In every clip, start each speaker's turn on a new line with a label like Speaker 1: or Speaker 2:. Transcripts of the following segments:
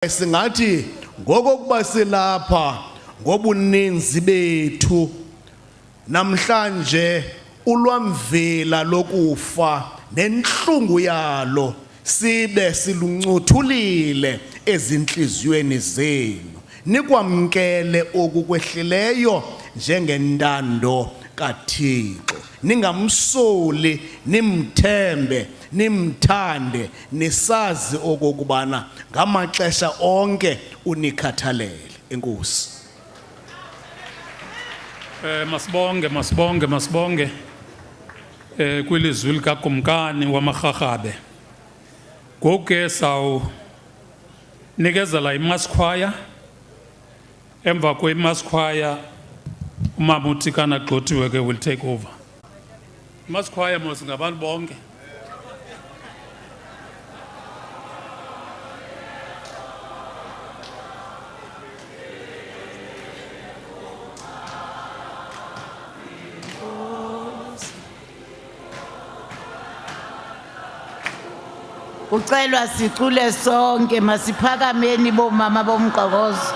Speaker 1: Singathi ngokokuba silapha ngobuninzi bethu namhlanje ulwamvila lokufa nenhlungu yalo sibe siluncuthulile ezinhliziyweni zenu nikwamkele okukwehlileyo njengendando kaThixo ningamsoli nimthembe nimthande nisazi okokubana ngamaxesha onke unikhathalele. Enkosi.
Speaker 2: Masibonge kwilizwi likakumkani wamaRharhabe. Ngoku sawu nikezela imaskwaya emva kwemaskwaya umama uThikana Gxothiwe ke will take over. Imaskwaya mos ngabantu bonke.
Speaker 3: Ucelwa sicule sonke masiphakameni bomama bomgqokozo.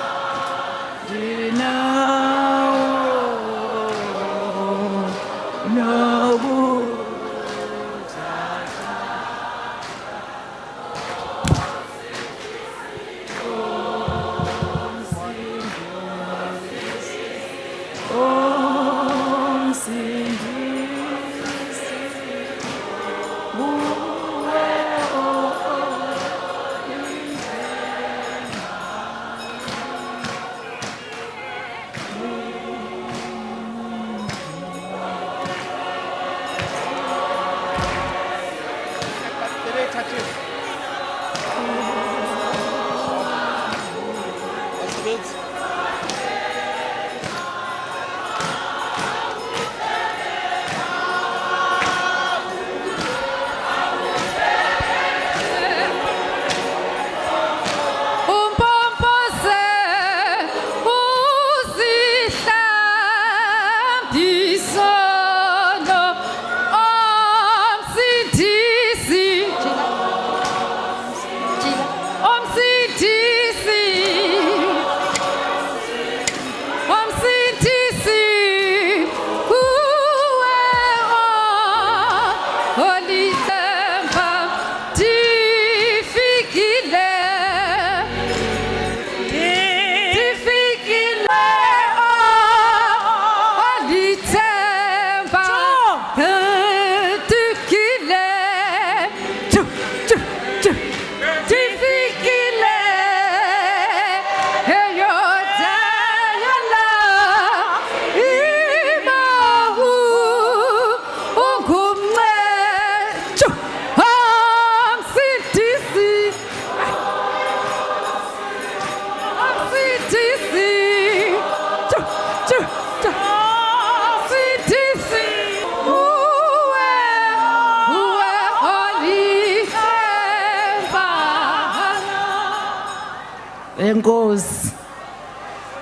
Speaker 3: Enkosi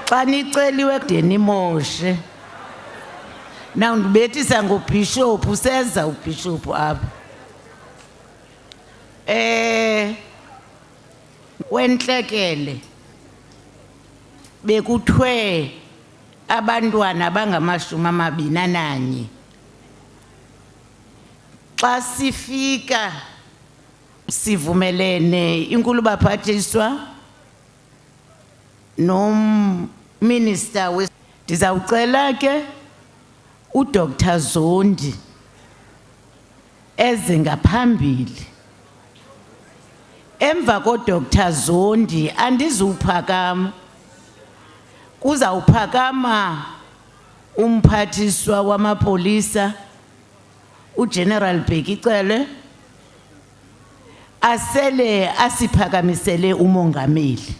Speaker 3: xa niceliwe kudeni moshe na ndibethisa ngobishop useza ubishop apha wenhlekele bekuthiwe abantwana abangama-21 xa sifika sivumelene inkulu baphathiswa Minister ndizawucela ke uDr Zondi eze ngaphambili emva koDr Zondi andizuphakama kuzawuphakama umphathiswa wamapolisa uGeneral Bhekicele asele asiphakamisele umongameli.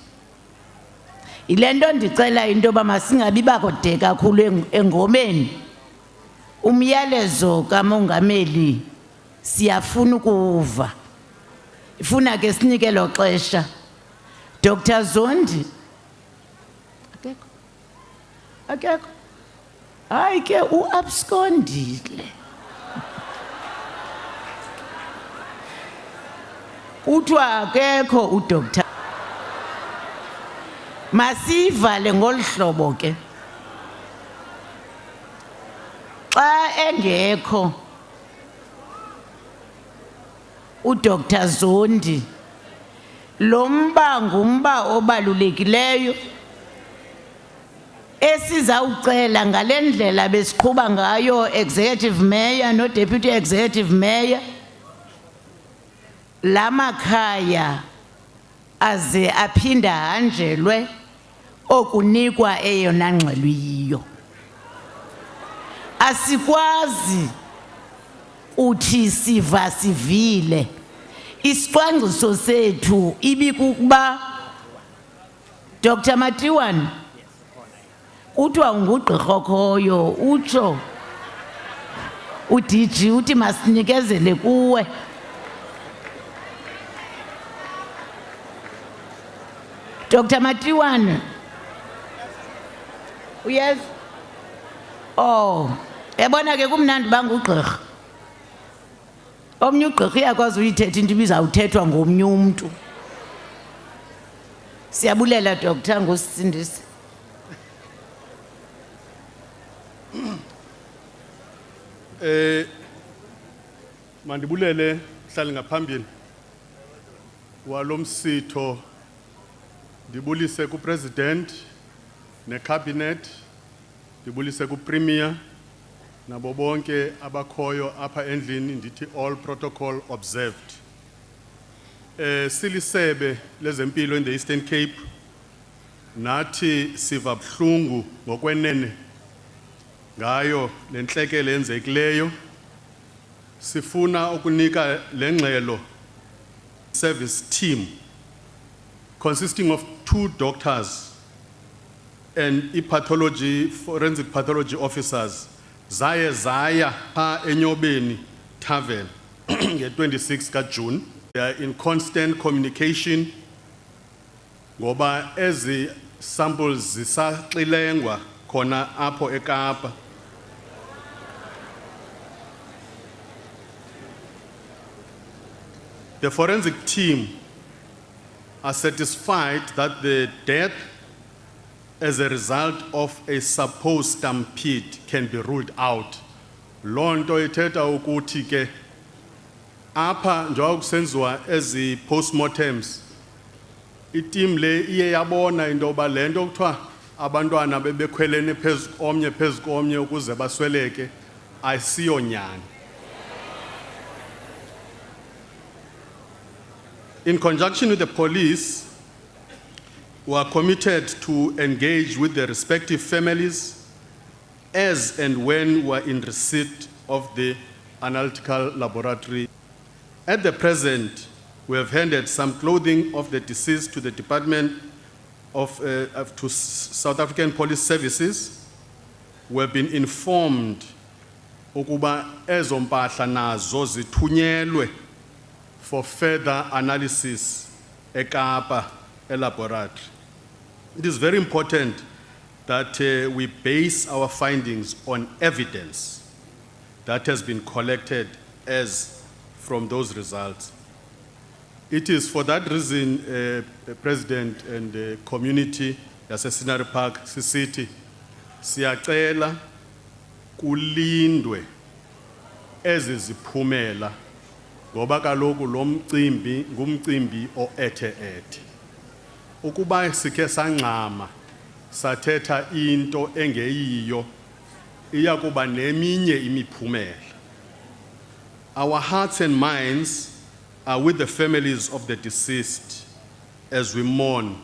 Speaker 3: Ilento ndicela into yoba masingabi bakode kakhulu engomeni umyalezo kamongameli siyafuna ukuva ifuna ke sinike lo xesha Dr Zondi akekho hayi ke uabskondile kuthiwa akekho uDr masivale ngolu hlobo ke xa engekho uDr Zondi lo mba ngumba obalulekileyo esizawucela ngale ndlela besiqhuba ngayo executive mayor no deputy executive mayor la makhaya aze aphinda hanjelwe okunikwa eyona ngxelo yiyo. Asikwazi uthi siva sivile isicwangciso sethu ibikukuba Dr. Mabuyane kuthiwa ungugqirha okhoyo utsho uDG uthi masinikezele kuwe. Dr. Mabuyane, yes. Oh, yabona ke kumnandi bangugqirha. Omnye ugqirha uyakwazi uyithetha into ibizawuthethwa ngomnye umuntu. Siyabulela Dr. ngosindisi.
Speaker 4: Mandibulele hlali ngaphambili walomsitho ndibulise ku president ne cabinet ndibulise ku premier nabo bonke abakhoyo apha endlini ndithi all protocol observed. Silisebe lezempilo in the Eastern Cape nathi siva buhlungu ngokwenene ngayo lenhlekele enzekileyo. Sifuna ukunika lengxelo service team consisting of 2 doctors and forensic pathology officers zaya pha eNyobeni Tavern nge-26 kaJune. They are in constant communication ngoba ezi samples zisaxilengwa khona apho eKapa. The forensic team are satisfied that the death as a result of a supposed stampede can be ruled out. Lonto ithetha ukuthi ke apha njengoba kusenziwa ezi postmortems i-team le iye yabona into yoba le nto kuthiwa abantwana bebekhwelene phezu komnye ukuze basweleke ayisiyonyani. In conjunction with the police, we are committed to engage with the respective families as and when we are in receipt of the analytical laboratory. At the present, we have handed some clothing of the deceased to the Department to South African Police Services. We have been informed ukuba ezo mpahla nazo zithunyelwe for further analysis eKapa laboratory. It is very important that we base our findings on evidence that has been collected as from those results. It is for that reason, President and the community yase-Scenery Park City siyacela kulindwe eziziphumela ngoba kaloku lo mcimbi ngumcimbi oethe-ethe. Ukuba sikhe sangxama sathetha into engeyiyo iyakuba neminye imiphumela. Our hearts and minds are with the families of the deceased as we mourn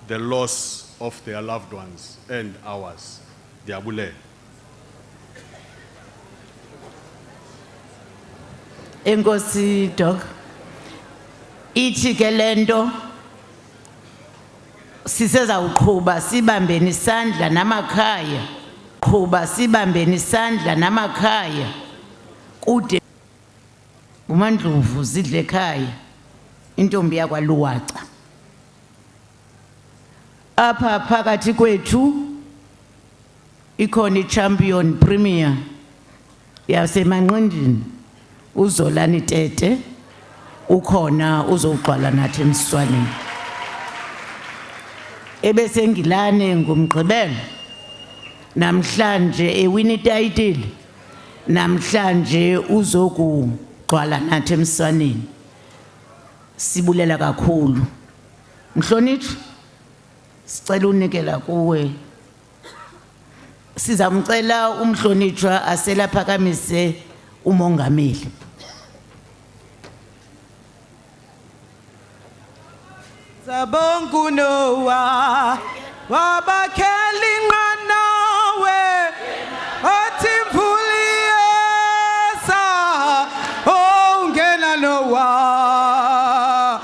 Speaker 4: the loss of their loved ones and ours. Diabule.
Speaker 3: Enkosi Doc, ithi ke lento sisezawuqhuba sibambeni isandla namakhaya, qhuba sibambeni isandla namakhaya kude uMandlovu zidle ekhaya intombi yakwaLuwaca. Apha phakathi kwethu ikhona i-champion premier yasemanqindini uZolani Tete, ukhona uzogqwala nathi emswaneni. ebesengilane ngumgqibelo namhlanje ewini title namhlanje uzokugcwala nathi emswaneni sibulela kakhulu mhlonithu sicela unikela kuwe sizamcela umhlonitshwa asela phakamise umongameli
Speaker 5: Sabongu Noah, wabakheli nqanawe, othi mvuli yesa, ongena Noah.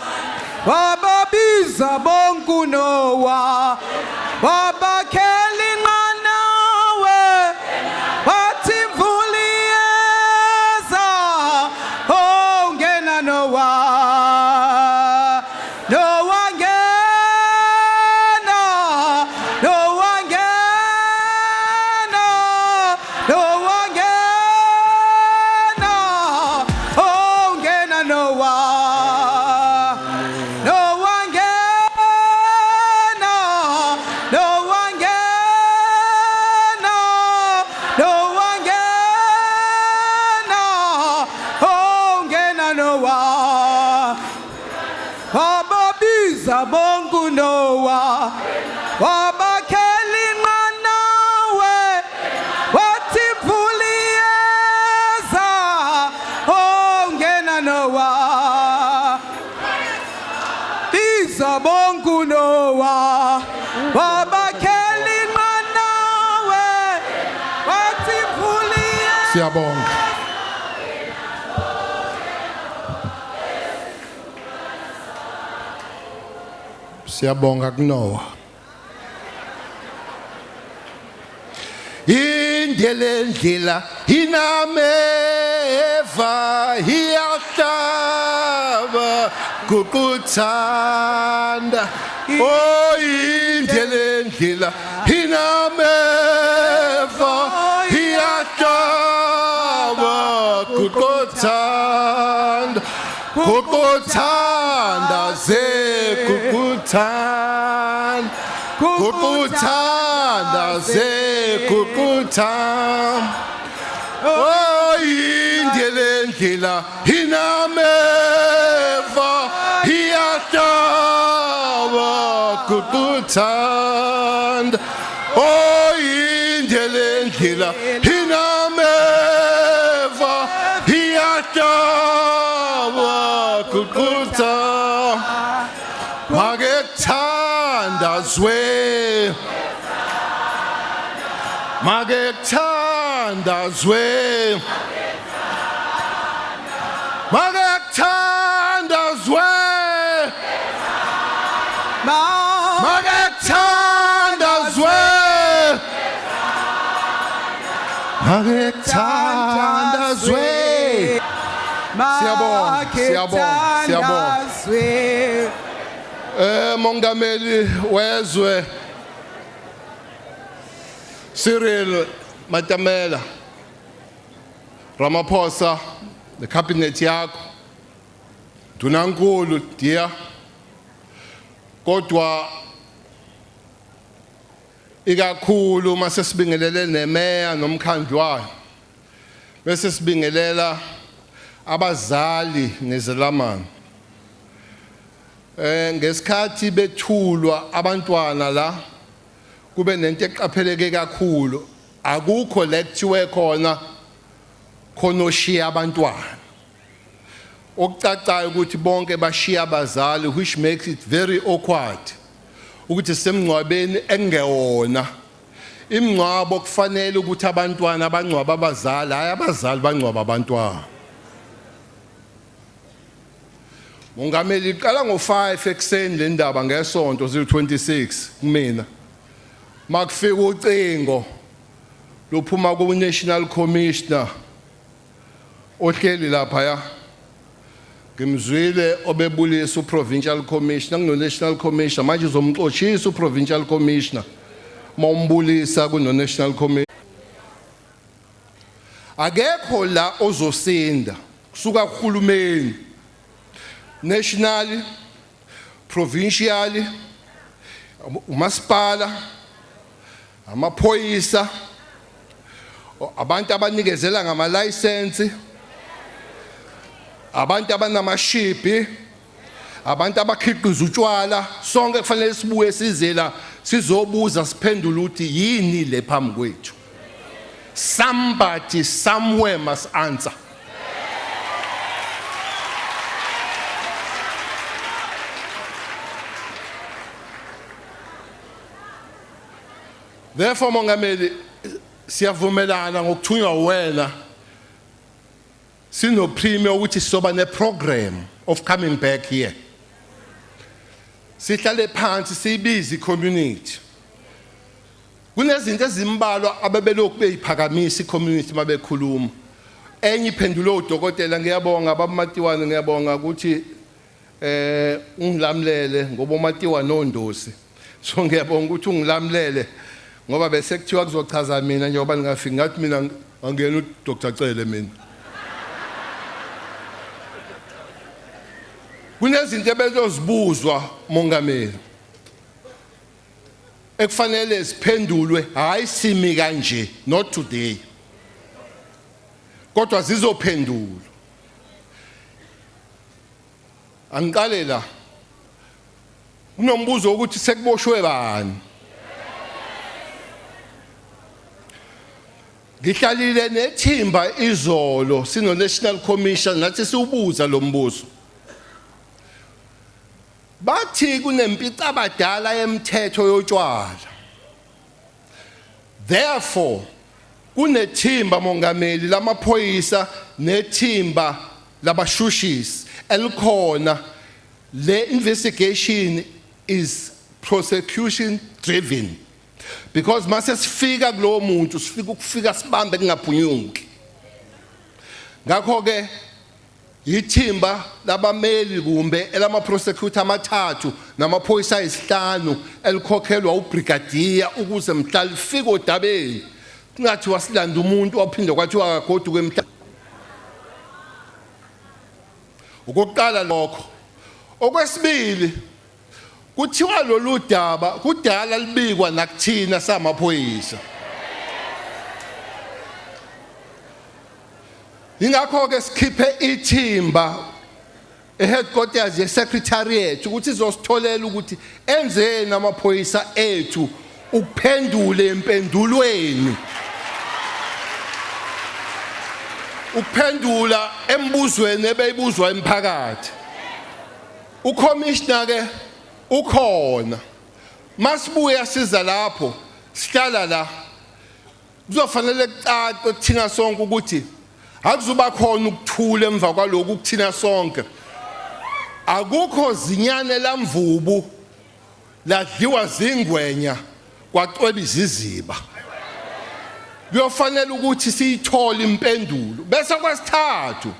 Speaker 5: Wababiza bonku Noah, wabakheli nqanawe, othi mvuli yesa, ongena Noah. Bongu Noah, wabakheli nqanawe, wathi mvuli yeza, ongena Noah. Biza bongu Noah, wabakheli nqanawe, wathi mvuli yeza.
Speaker 1: Siyabonga. Siyabonga kuNoah. Indlela inameva hiyahlaba kukuthanda. Oh indlela inameva hiyahlaba kukuthanda. Kukuthanda ze kukuthanda kukuthanda ze kukuthanda oh indlela inameva hiyahlaba kukuthanda oh indlela inameva hiyahlaba kukuthanda Magekuthandazwe Magekuthandazwe Magekuthandazwe Magekuthandazwe Magekuthandazwe Siyabonga siyabonga siyabonga Mongameli wezwe Cyril Ramaphosa the cabinet yakho Dunankulu dear kodwa ikakhulu mase sibingelele nemeya nomkhandlu wayo bese sibingelela abazali nezelamani ngesikhathi bethulwa abantwana la kube nento eqapheleke kakhulu akukho lecture khona oshiya abantwana okucacayo ukuthi bonke bashiya abazali which makes it very awkward ukuthi semncwabeni engewona imncwabo kufanele ukuthi abantwana abangcwaba abazali hayi abazali bangcwaba abantwana Mongameli iqala ngo5 ekseni le ndaba ngesonto 026 kumina makufika ucingo lophuma ku National Commissioner ohleli lapha ya ngimzwile obebulisa uprovincial commissioner kuno National Commissioner manje uzomxoshisa uprovincial commissioner mombulisa kuno National Commissioner akekho la ozosinda kusuka kuhulumeni nationally, provincially, umasipala, amaphoyisa, abantu abanikezela ngama-license, abantu abanamashibhi, abantu abakhiqiza utshwala, sonke kufanele sibuye sizela sizobuza siphendule ukuthi yini le phambi kwethu. Somebody somewhere must answer. Therefore, Mongameli, siyavumelana ngokuthunywa wena sino premier ukuthi soba ne program of coming back here. Sihlale phansi sibizi community. Kunezinto ezimbalwa ababelokhu beyiphakamisa icommunity mabekhuluma. Enye iphendule udokotela ngiyabonga babamatiwane ngiyabonga ukuthi ungilamlele ngoba uMatiwa nondosi. So ngiyabonga ukuthi ungilamlele ngoba bese kuthiwa kuzochaza mina njengoba ngingafika ngathi mina angena uDr Cele mina. Kunezinto ebezozibuzwa Mongameli ekufanele siphendulwe hayi simi kanje, not today, kodwa zizophendulwa. Angiqale la unombuzo ukuthi sekuboshwe bani. Ngihlalile nethimba izolo sino National Commission nathi siubuza lo mbuzo. Bathi kunempita abadala yemthetho yotshwala. Therefore, kunethimba Mongameli lamaphoyisa nethimba labashushisi elikhona. Le investigation is prosecution driven. Because mase sifika kulo muntu sifika ukufika sibambe kungaphunyuki. Ngakho ke ithimba labameli kumbe elama prosecutor amathathu namaphoyisa ayisihlanu elikhokhelwa ubrigadier ukuze mhla lifika odabeni kungathi wasilanda umuntu waphinde kwathiwa akagoduke emhla. Ukuqala lokho. Okwesibili kuthiwa lolu daba kudala libikwa nakuthina samaphoyisa. Ingakho ke sikhiphe ithimba eheadquarters ye-secretariat ukuthi izositholela ukuthi enzeni amaphoyisa ethu ukuphendule empendulweni. Ukuphendula embuzweni ebeyibuzwa emphakathi. Ucommissioner ke ukhona. Masibuya siza lapho sihlala la. Kuzofanele kucace kuthina sonke ukuthi akuzuba khona ukuthula emva kwalokhu kuthina sonke. Akukho zinyane lamvubu ladliwa zingwenya kwacweba iziziba. Kuyofanele ukuthi siyithole impendulo. Bese kwesithathu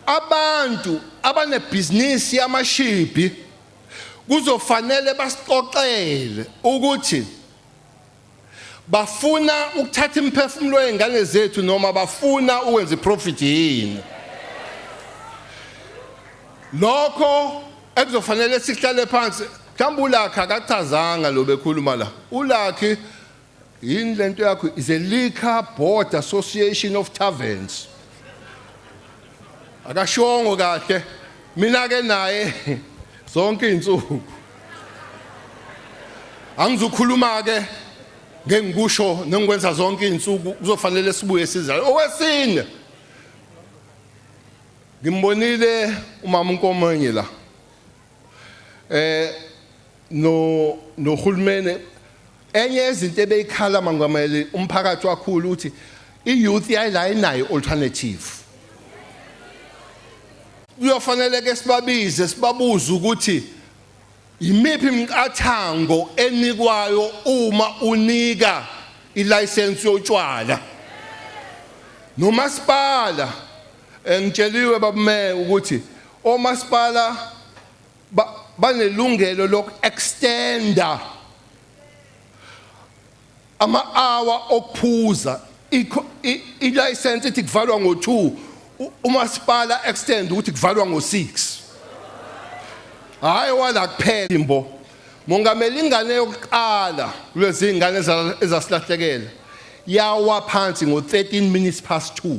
Speaker 1: abantu abanebhizinisi yamashibhi kuzofanele basixoxele ukuthi bafuna ukuthatha imphefumulo yengane zethu noma bafuna ukwenza iprofit yini. Lokho ekuzofanele sihlale phansi. Mhlawumbe uLakhi akachazanga lo bekhuluma la. uLakhi yini lento yakho is a Liquor Board Association of Taverns. Akashongo kahle. Mina ke naye zonke insuku. Angizokhuluma ke ngengikusho nengikwenza zonke insuku kuzofanele sibuye sizayo. Owesine ngimbonile umama uNkomenye la. No hulumene enye izinto ebeyikhala Mongameli umphakathi wakhulu uthi iyouth yayila inayo alternative. Kuyofanele ke sibabize sibabuze ukuthi imiphi imiqathango enikwayo uma unika ilicense yotshwala. Nomasipala ngitsheliwe babume ukuthi omasipala banelungelo loku-extenda ama-hour okuphuza. I-license ithi kuvalwa ngo-2, umasipala extend ukuthi kuvalwa ngo-6. Hayi wala kuphela imbo Mongameli ingane yokuqala kulezi ingane ezasilahlekela yawa phansi ngo-13 minutes past 2.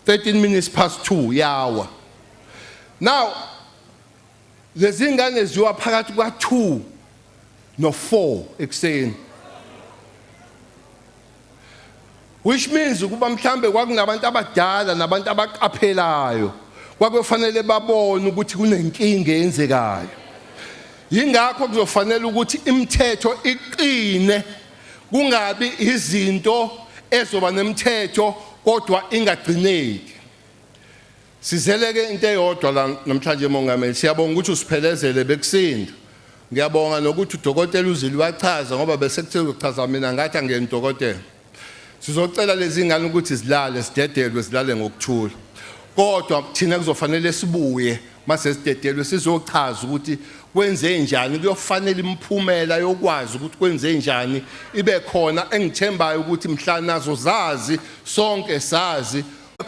Speaker 1: 13 minutes past 2 yawa. Now lezi ingane ziwa phakathi kwa-2 no-4 ekuseni, which means ukuba mhlambe kwakunabantu abadala nabantu abaqaphelayo kwakufanele babone ukuthi kunenkinga eyenzekayo. Yingakho kuzofanele ukuthi imithetho iqine, kungabi izinto ezoba nemithetho kodwa ingagcineki. Sizeleke into eyodwa la namhlanje mongameli, siyabonga ukuthi usiphelezele bekusinda. Ngiyabonga nokuthi udokotela uzili wachaza ngoba bese kuthe uchaza mina ngathi angiyena udokotela. Sizocela lezi ngane ukuthi zilale sidedelwe zilale ngokuthula. Kodwa thina kuzofanele sibuye mase sidedelwe sizochaza ukuthi kwenze njani, kuyofanele imphumela yokwazi ukuthi kwenze njani ibe khona. Engithembayo ukuthi mhla nazo zazi sonke sazi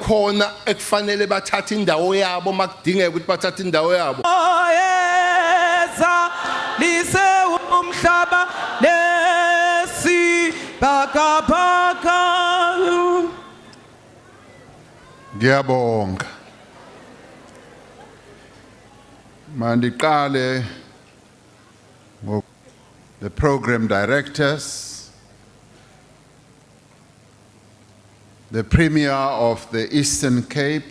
Speaker 1: khona ekufanele bathathe indawo yabo makudingeka ukuthi bathathe indawo yabo.
Speaker 5: Oyeza lise umhlaba lesi bhakabhaka.
Speaker 6: Ngiyabonga. Mandiqale the program directors, the Premier of the Eastern Cape,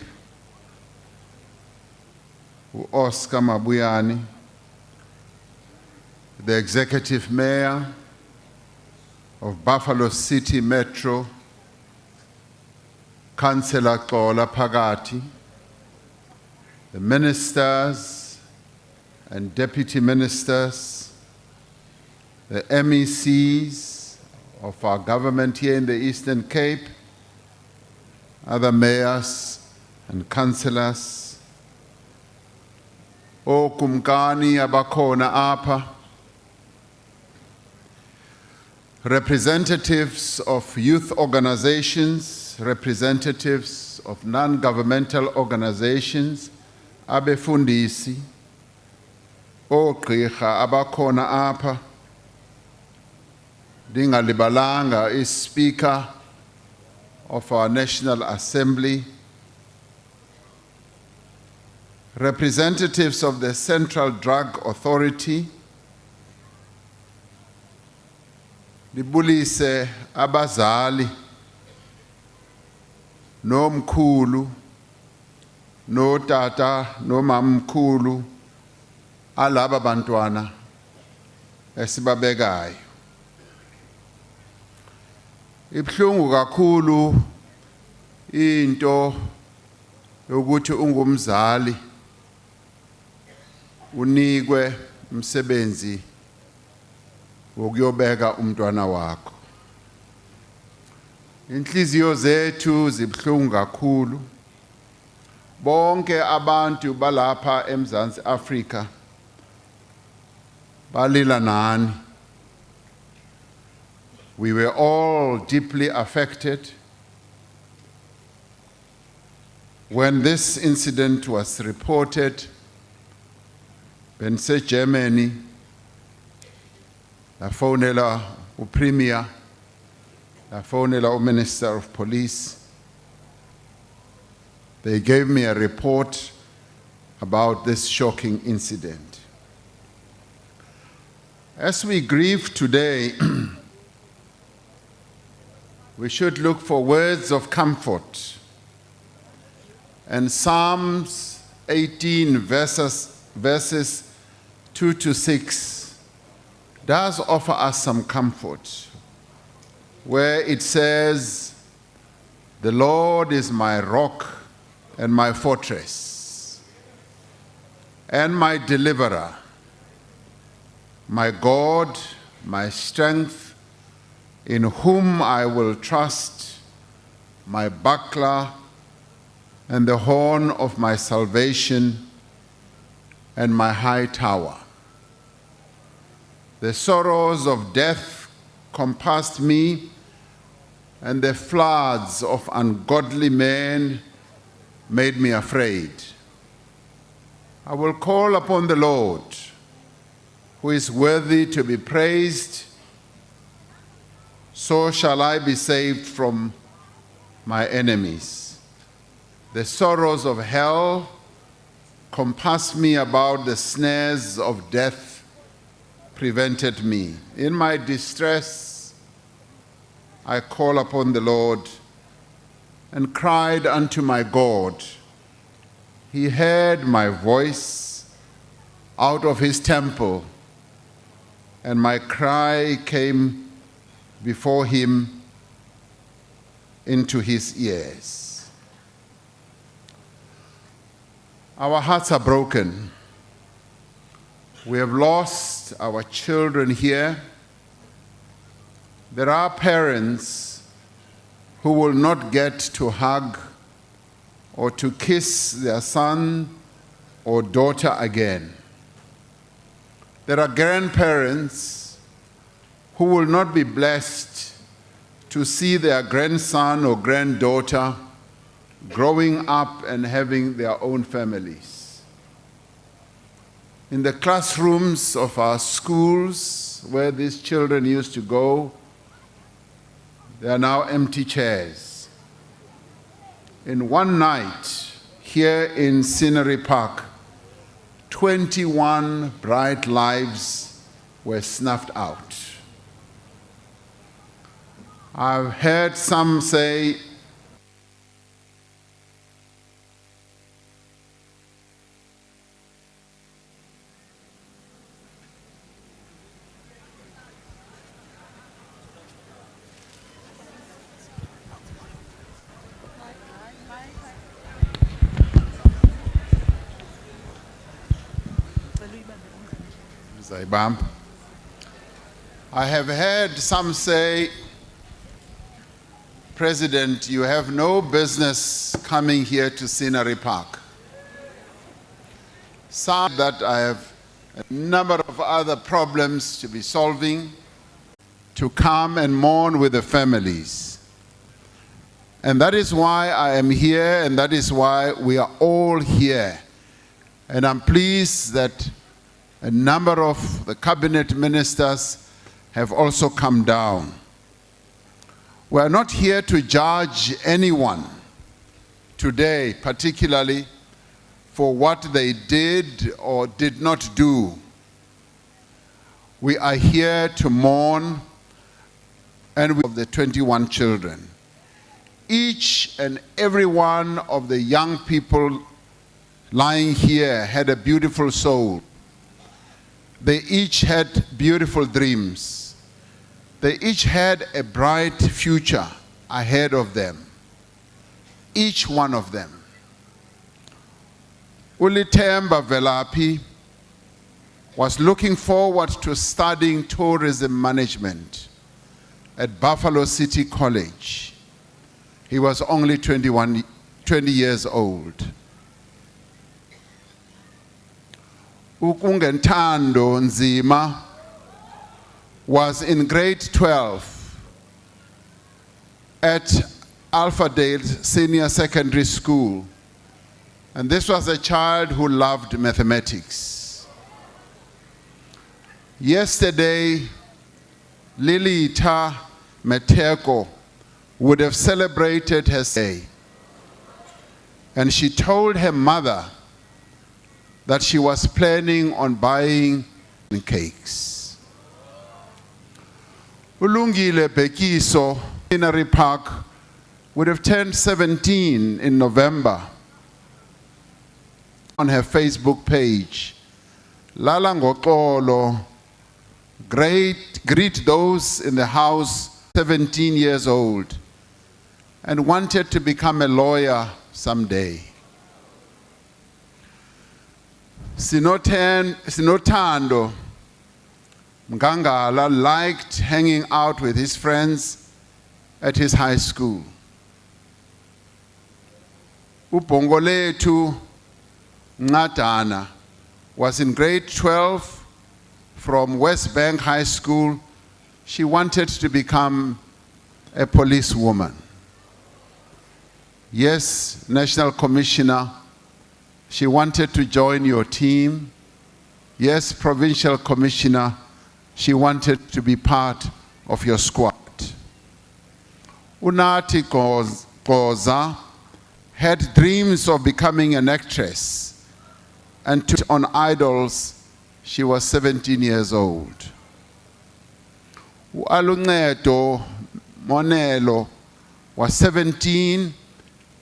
Speaker 6: Oscar Mabuyane, the Executive Mayor of Buffalo City Metro, Councillor Xola Phakathi, the ministers and deputy ministers, the MECs of our government here in the Eastern Cape, other mayors and councillors, okumkani abakhona apha, representatives of youth organizations, representatives of non-governmental organizations, abefundisi, ogqirha abakhona apha, ndingalibalanga is-Speaker of our National Assembly, representatives of the Central Drug Authority, libulise abazali, nomkhulu, no tata, no mamkhulu, alaba bantwana esibabekayo. Ibhlungu kakhulu into yokuthi ungumzali unikwe umsebenzi wokuyobeka umntwana wakho. Inhliziyo zethu zibhlungu kakhulu. Bonke abantu balapha eMzantsi Afrika balila nani. We were all deeply affected when this incident was reported. Bense Germany, la fonela uPremier, la fonela uMinister of Police. They gave me a report about this shocking incident. As we grieve today, we should look for words of comfort. And Psalms 18 verses 2 to 6 does offer us some comfort, where it says, "The Lord is my rock and my fortress, and my deliverer, my God, my strength, in whom I will trust, my buckler and the horn of my salvation and my high tower. The sorrows of death compassed me, and the floods of ungodly men made me afraid. I will call upon the Lord, who is worthy to be praised, so shall I be saved from my enemies. The sorrows of hell compassed me about, the snares of death prevented me. In my distress, I call upon the Lord and cried unto my God. He heard my voice out of his temple, and my cry came before him into his ears. Our hearts are broken. We have lost our children here. There are parents who will not get to hug or to kiss their son or daughter again. There are grandparents who will not be blessed to see their grandson or granddaughter growing up and having their own families. In the classrooms of our schools where these children used to go, there are now empty chairs. In one night, here in Scenery Park, 21 bright lives were snuffed out. I've heard some say, I have heard some say, President, you have no business coming here to Scenery Park. Some that I have a number of other problems to be solving, to come and mourn with the families. And that is why I am here, and that is why we are all here. And I'm pleased that a number of the cabinet ministers have also come down. We are not here to judge anyone today, particularly for what they did or did not do. We are here to mourn and of the 21 children. Each and every one of the young people lying here had a beautiful soul. They each had beautiful dreams. They each had a bright future ahead of them. Each one of them. Ulithemba Velapi was looking forward to studying tourism management at Buffalo City College. He was only 20 years old. Ukungentando Nzima was in grade 12 at Alphadale Senior Secondary School. And this was a child who loved mathematics. Yesterday, Lilita Meteko would have celebrated her day. And she told her mother that she was planning on buying cakes. Ulungile Bekiso, Scenery Park, would have turned 17 in November. On her Facebook page, Lala Ngokolo, greet those in the house, 17 years old, and wanted to become a lawyer someday. Sinotando Mgangala liked hanging out with his friends at his high school. Ubongoletu Ngatana was in grade 12 from West Bank High School. She wanted to become a policewoman. Yes, National Commissioner, she wanted to join your team. yes, provincial commissioner, she wanted to be part of your squad. Unathi Koza had dreams of becoming an actress, and on Idols, she was 17 years old. Aluncedo Monelo was 17.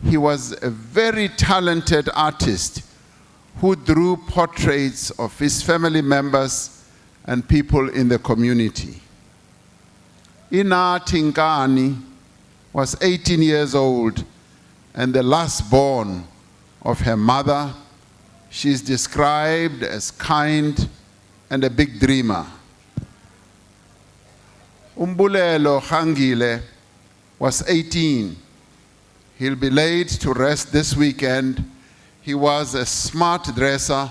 Speaker 6: He was a very talented artist who drew portraits of his family members and people in the community. Inathi Nkani was 18 years old and the last born of her mother. She is described as kind and a big dreamer. Umbulelo Hangile was 18. He'll be laid to rest this weekend. He was a smart dresser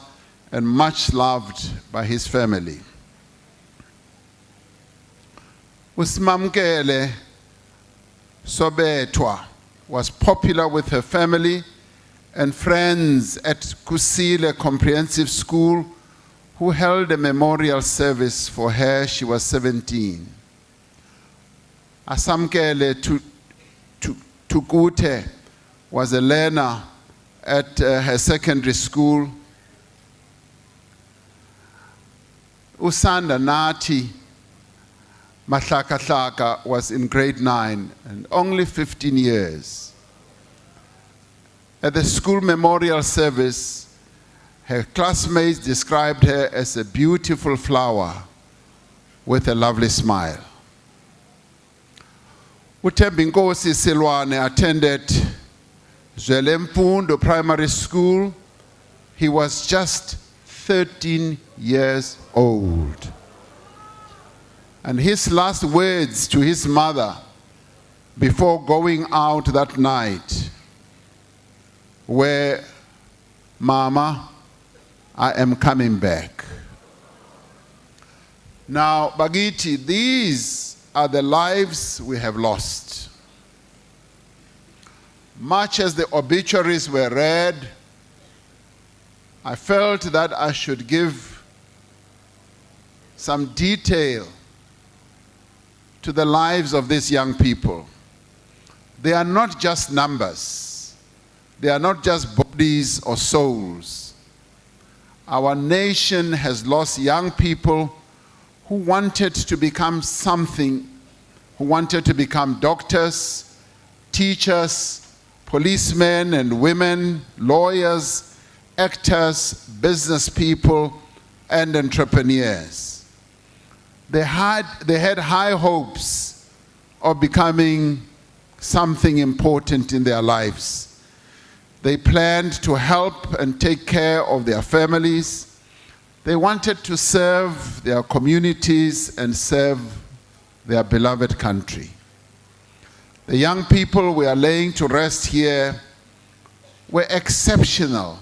Speaker 6: and much loved by his family. Usimamkele Sobetwa was popular with her family and friends at Kusile Comprehensive School, who held a memorial service for her. She was 17. Asamkele Tukute was a learner at her secondary school. Usanda Nati Mahlaka was in grade 9 and only 15 years. At the school memorial service, her classmates described her as a beautiful flower with a lovely smile. Utembinkosi Silwane attended Zwelemfundo Primary School. He was just 13 years old. And his last words to his mother before going out that night were, "Mama, I am coming back." Now, Bagiti, these are the lives we have lost. Much as the obituaries were read, I felt that I should give some detail to the lives of these young people. They are not just numbers. They are not just bodies or souls. Our nation has lost young people who wanted to become something, who wanted to become doctors, teachers, policemen and women, lawyers, actors, business people, and entrepreneurs. They had high hopes of becoming something important in their lives. They planned to help and take care of their families. They wanted to serve their communities and serve their beloved country. The young people we are laying to rest here were exceptional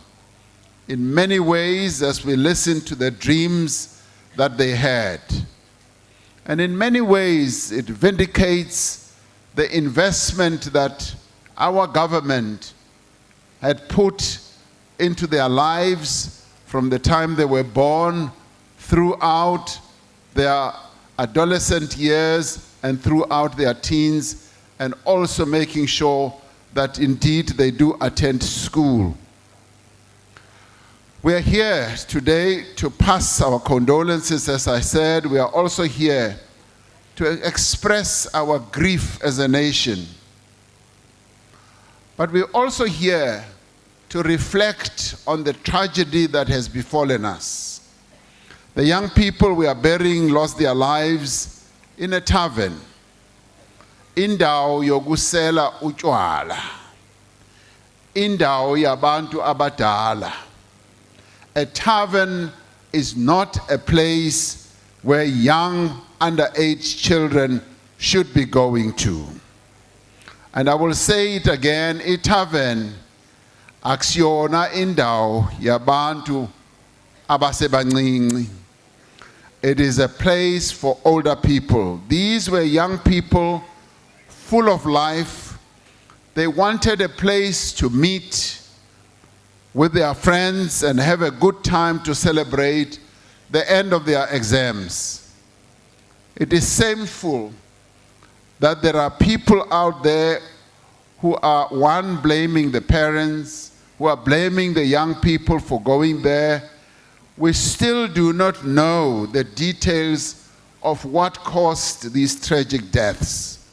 Speaker 6: in many ways as we listen to the dreams that they had. And in many ways, it vindicates the investment that our government had put into their lives from the time they were born throughout their adolescent years and throughout their teens, and also making sure that indeed they do attend school. We are here today to pass our condolences, as I said. We are also here to express our grief as a nation. But we're also here to reflect on the tragedy that has befallen us. The young people we are burying lost their lives in a tavern. Indawo yokusela utshwala. Indawo yabantu abadala. A tavern is not a place where young underage children should be going to. And I will say it again, a tavern aksiona indawo yabantu abasebancinci. It is a place for older people. These were young people full of life. They wanted a place to meet with their friends and have a good time to celebrate. the end of their exams. It is shameful that there are people out there who are, one, blaming the parents, who are blaming the young people for going there. We still do not know the details of what caused these tragic deaths.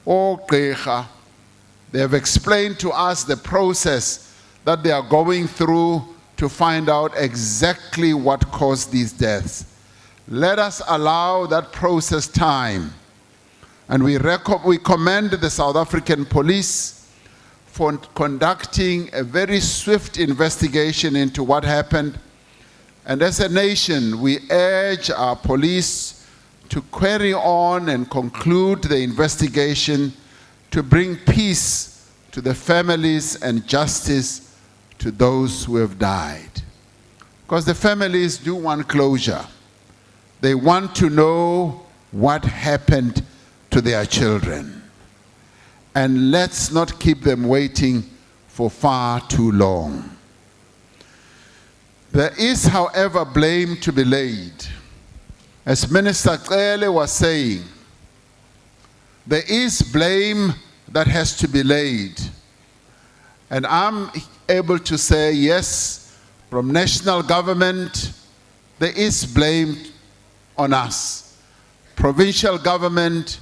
Speaker 6: Oh, Gqirha, they have explained to us the process that they are going through to find out exactly what caused these deaths. Let us allow that process time. And we commend the South African police for conducting a very swift investigation into what happened. And as a nation, we urge our police to carry on and conclude the investigation to bring peace to the families and justice to those who have died. Because the families do want closure. They want to know what happened to their children. And let's not keep them waiting for far too long. There is, however, blame to be laid. As Minister Cele was saying, there is blame that has to be laid. And I'm able to say, yes, from national government, there is blame on us. Provincial government,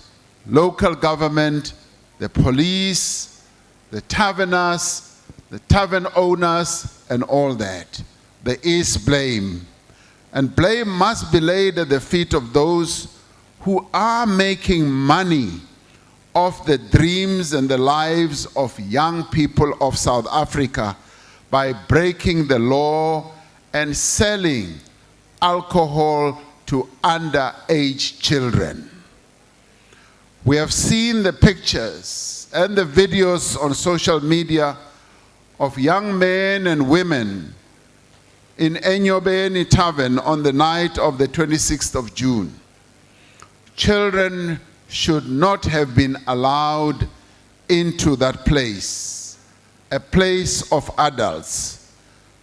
Speaker 6: local government, the police, the taverners, the tavern owners, and all that. There is blame. And blame must be laid at the feet of those who are making money off the dreams and the lives of young people of South Africa by breaking the law and selling alcohol to underage children. We have seen the pictures and the videos on social media of young men and women in Enyobeni Tavern on the night of the 26th of June. Children should not have been allowed into that place, a place of adults.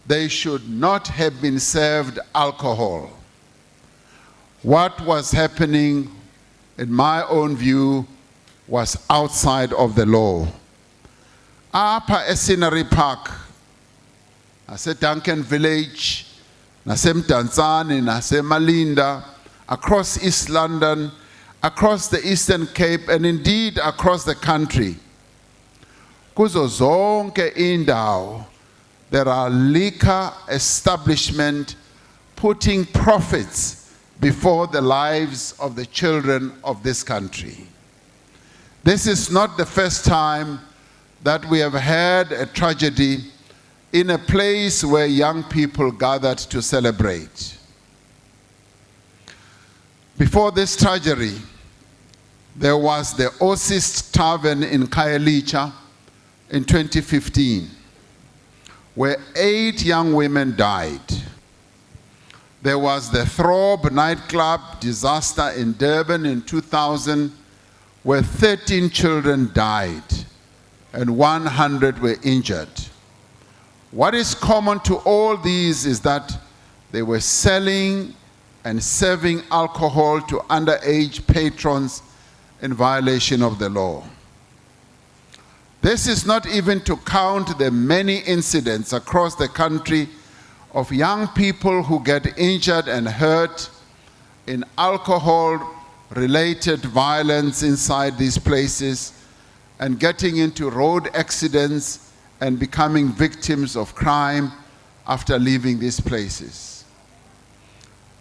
Speaker 6: They should not have been served alcohol. What was happening, in my own view, was outside of the law. Apa Scenery Park, nase Duncan Village, nase Mdantsane, nase Malinda, across East London, across the Eastern Cape, and indeed across the country. Kuzo zonke indawo, there are liquor establishments putting profits before the lives of the children of this country. This is not the first time that we have had a tragedy in a place where young people gathered to celebrate. Before this tragedy, there was the Ossist Tavern in Khayelitsha in 2015, where 8 young women died. There was the Throb nightclub disaster in Durban in 2000, where 13 children died and 100 were injured. What is common to all these is that they were selling and serving alcohol to underage patrons in violation of the law. This is not even to count the many incidents across the country of young people who get injured and hurt in alcohol-related violence inside these places and getting into road accidents and becoming victims of crime after leaving these places.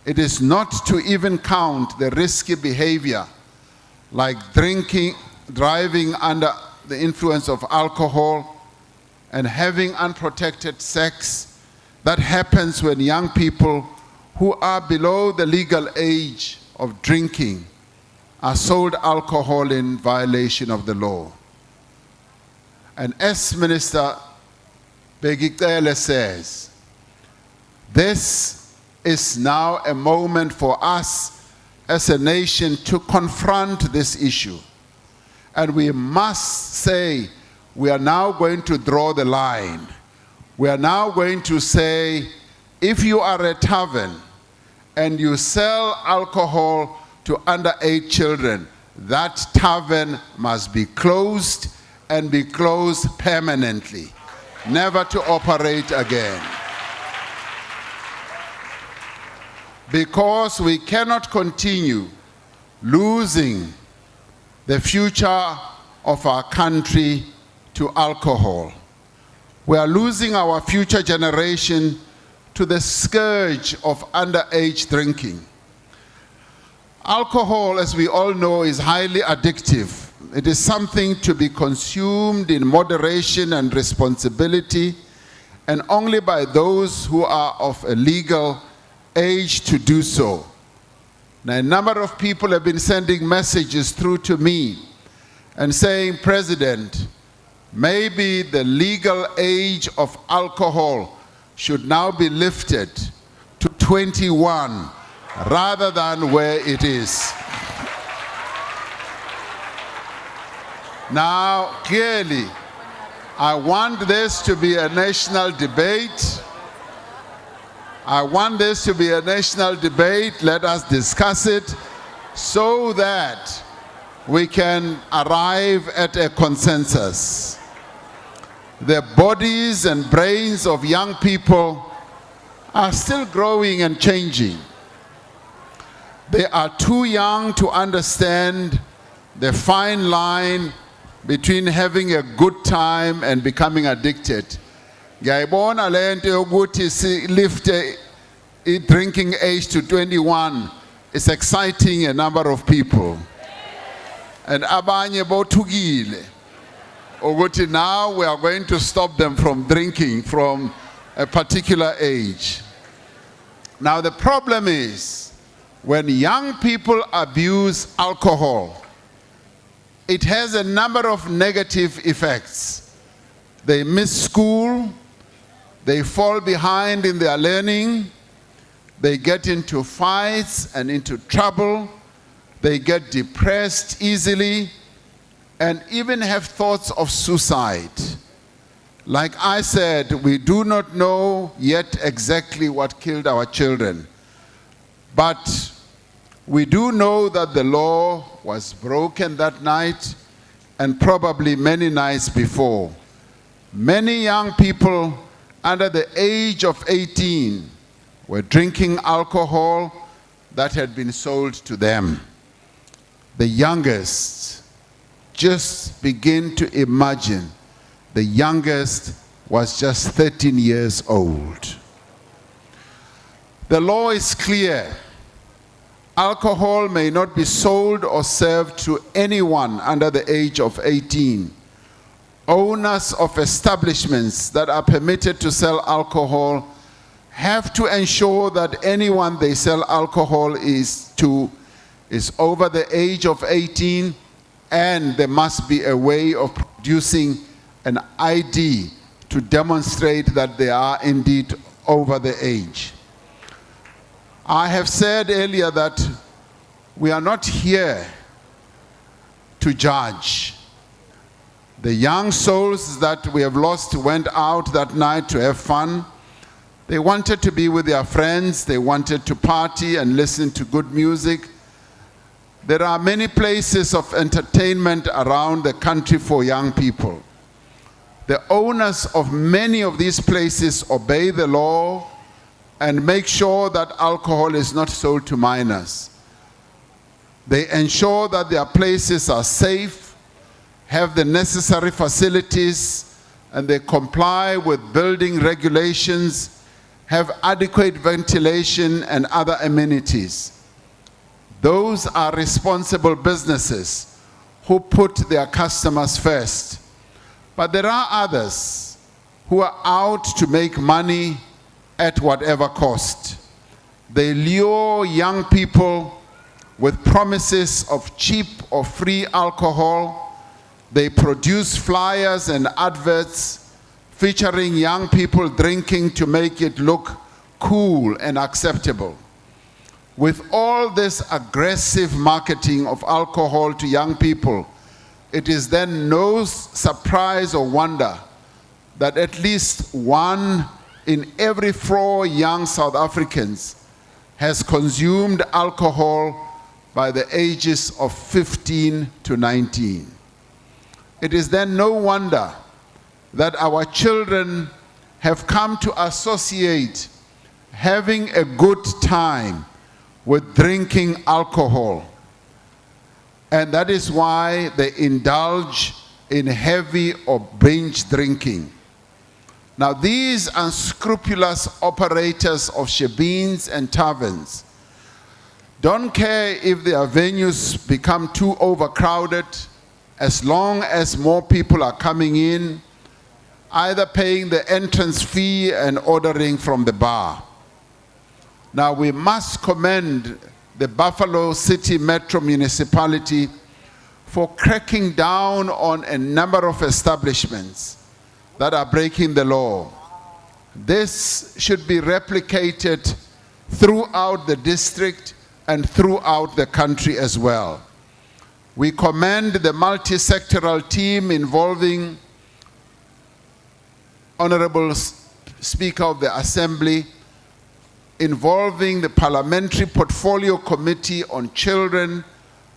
Speaker 6: It is not to even count the risky behavior like drinking, driving under the influence of alcohol, and having unprotected sex that happens when young people who are below the legal age of drinking are sold alcohol in violation of the law. And as Minister Begicele says, this is now a moment for us as a nation to confront this issue. And we must say, we are now going to draw the line. We are now going to say, if you are a tavern and you sell alcohol to underage children, that tavern must be closed and be closed permanently, never to operate again. Because we cannot continue losing the future of our country to alcohol. We are losing our future generation to the scourge of underage drinking. Alcohol, as we all know, is highly addictive. It is something to be consumed in moderation and responsibility, and only by those who are of a legal age to do so. Now, a number of people have been sending messages through to me and saying, President, maybe the legal age of alcohol should now be lifted to 21 rather than where it is. Now, clearly, I want this to be a national debate. I want this to be a national debate. Let us discuss it so that we can arrive at a consensus. The bodies and brains of young people are still growing and changing. They are too young to understand the fine line between having a good time and becoming addicted. Ngiyayibona lento yokuthi lift drinking age to 21 is exciting a number of people. And abanye bothukile ukuthi now we are going to stop them from drinking from a particular age. Now the problem is when young people abuse alcohol, it has a number of negative effects. They miss school, they fall behind in their learning, they get into fights and into trouble, they get depressed easily, and even have thoughts of suicide. Like I said, we do not know yet exactly what killed our children, but we do know that the law was broken that night and probably many nights before. Many young people under the age of 18 were drinking alcohol that had been sold to them. The youngest, just begin to imagine, the youngest was just 13 years old. The law is clear. Alcohol may not be sold or served to anyone under the age of 18. Owners of establishments that are permitted to sell alcohol have to ensure that anyone they sell alcohol to is over the age of 18, and there must be a way of producing an ID to demonstrate that they are indeed over the age. I have said earlier that we are not here to judge. The young souls that we have lost went out that night to have fun. They wanted to be with their friends. They wanted to party and listen to good music. There are many places of entertainment around the country for young people. The owners of many of these places obey the law and make sure that alcohol is not sold to minors. They ensure that their places are safe, have the necessary facilities, and they comply with building regulations, have adequate ventilation and other amenities. Those are responsible businesses who put their customers first. But there are others who are out to make money at whatever cost. They lure young people with promises of cheap or free alcohol. They produce flyers and adverts featuring young people drinking to make it look cool and acceptable. With all this aggressive marketing of alcohol to young people, it is then no surprise or wonder that at least one in every 4 young South Africans has consumed alcohol by the ages of 15 to 19. It is then no wonder that our children have come to associate having a good time with drinking alcohol. And that is why they indulge in heavy or binge drinking. Now, these unscrupulous operators of shebeens and taverns don't care if their venues become too overcrowded, as long as more people are coming in, either paying the entrance fee and ordering from the bar. Now, we must commend the Buffalo City Metro Municipality for cracking down on a number of establishments that are breaking the law. This should be replicated throughout the district and throughout the country as well. We commend the multi-sectoral team involving Honorable Speaker of the Assembly, involving the Parliamentary Portfolio Committee on Children,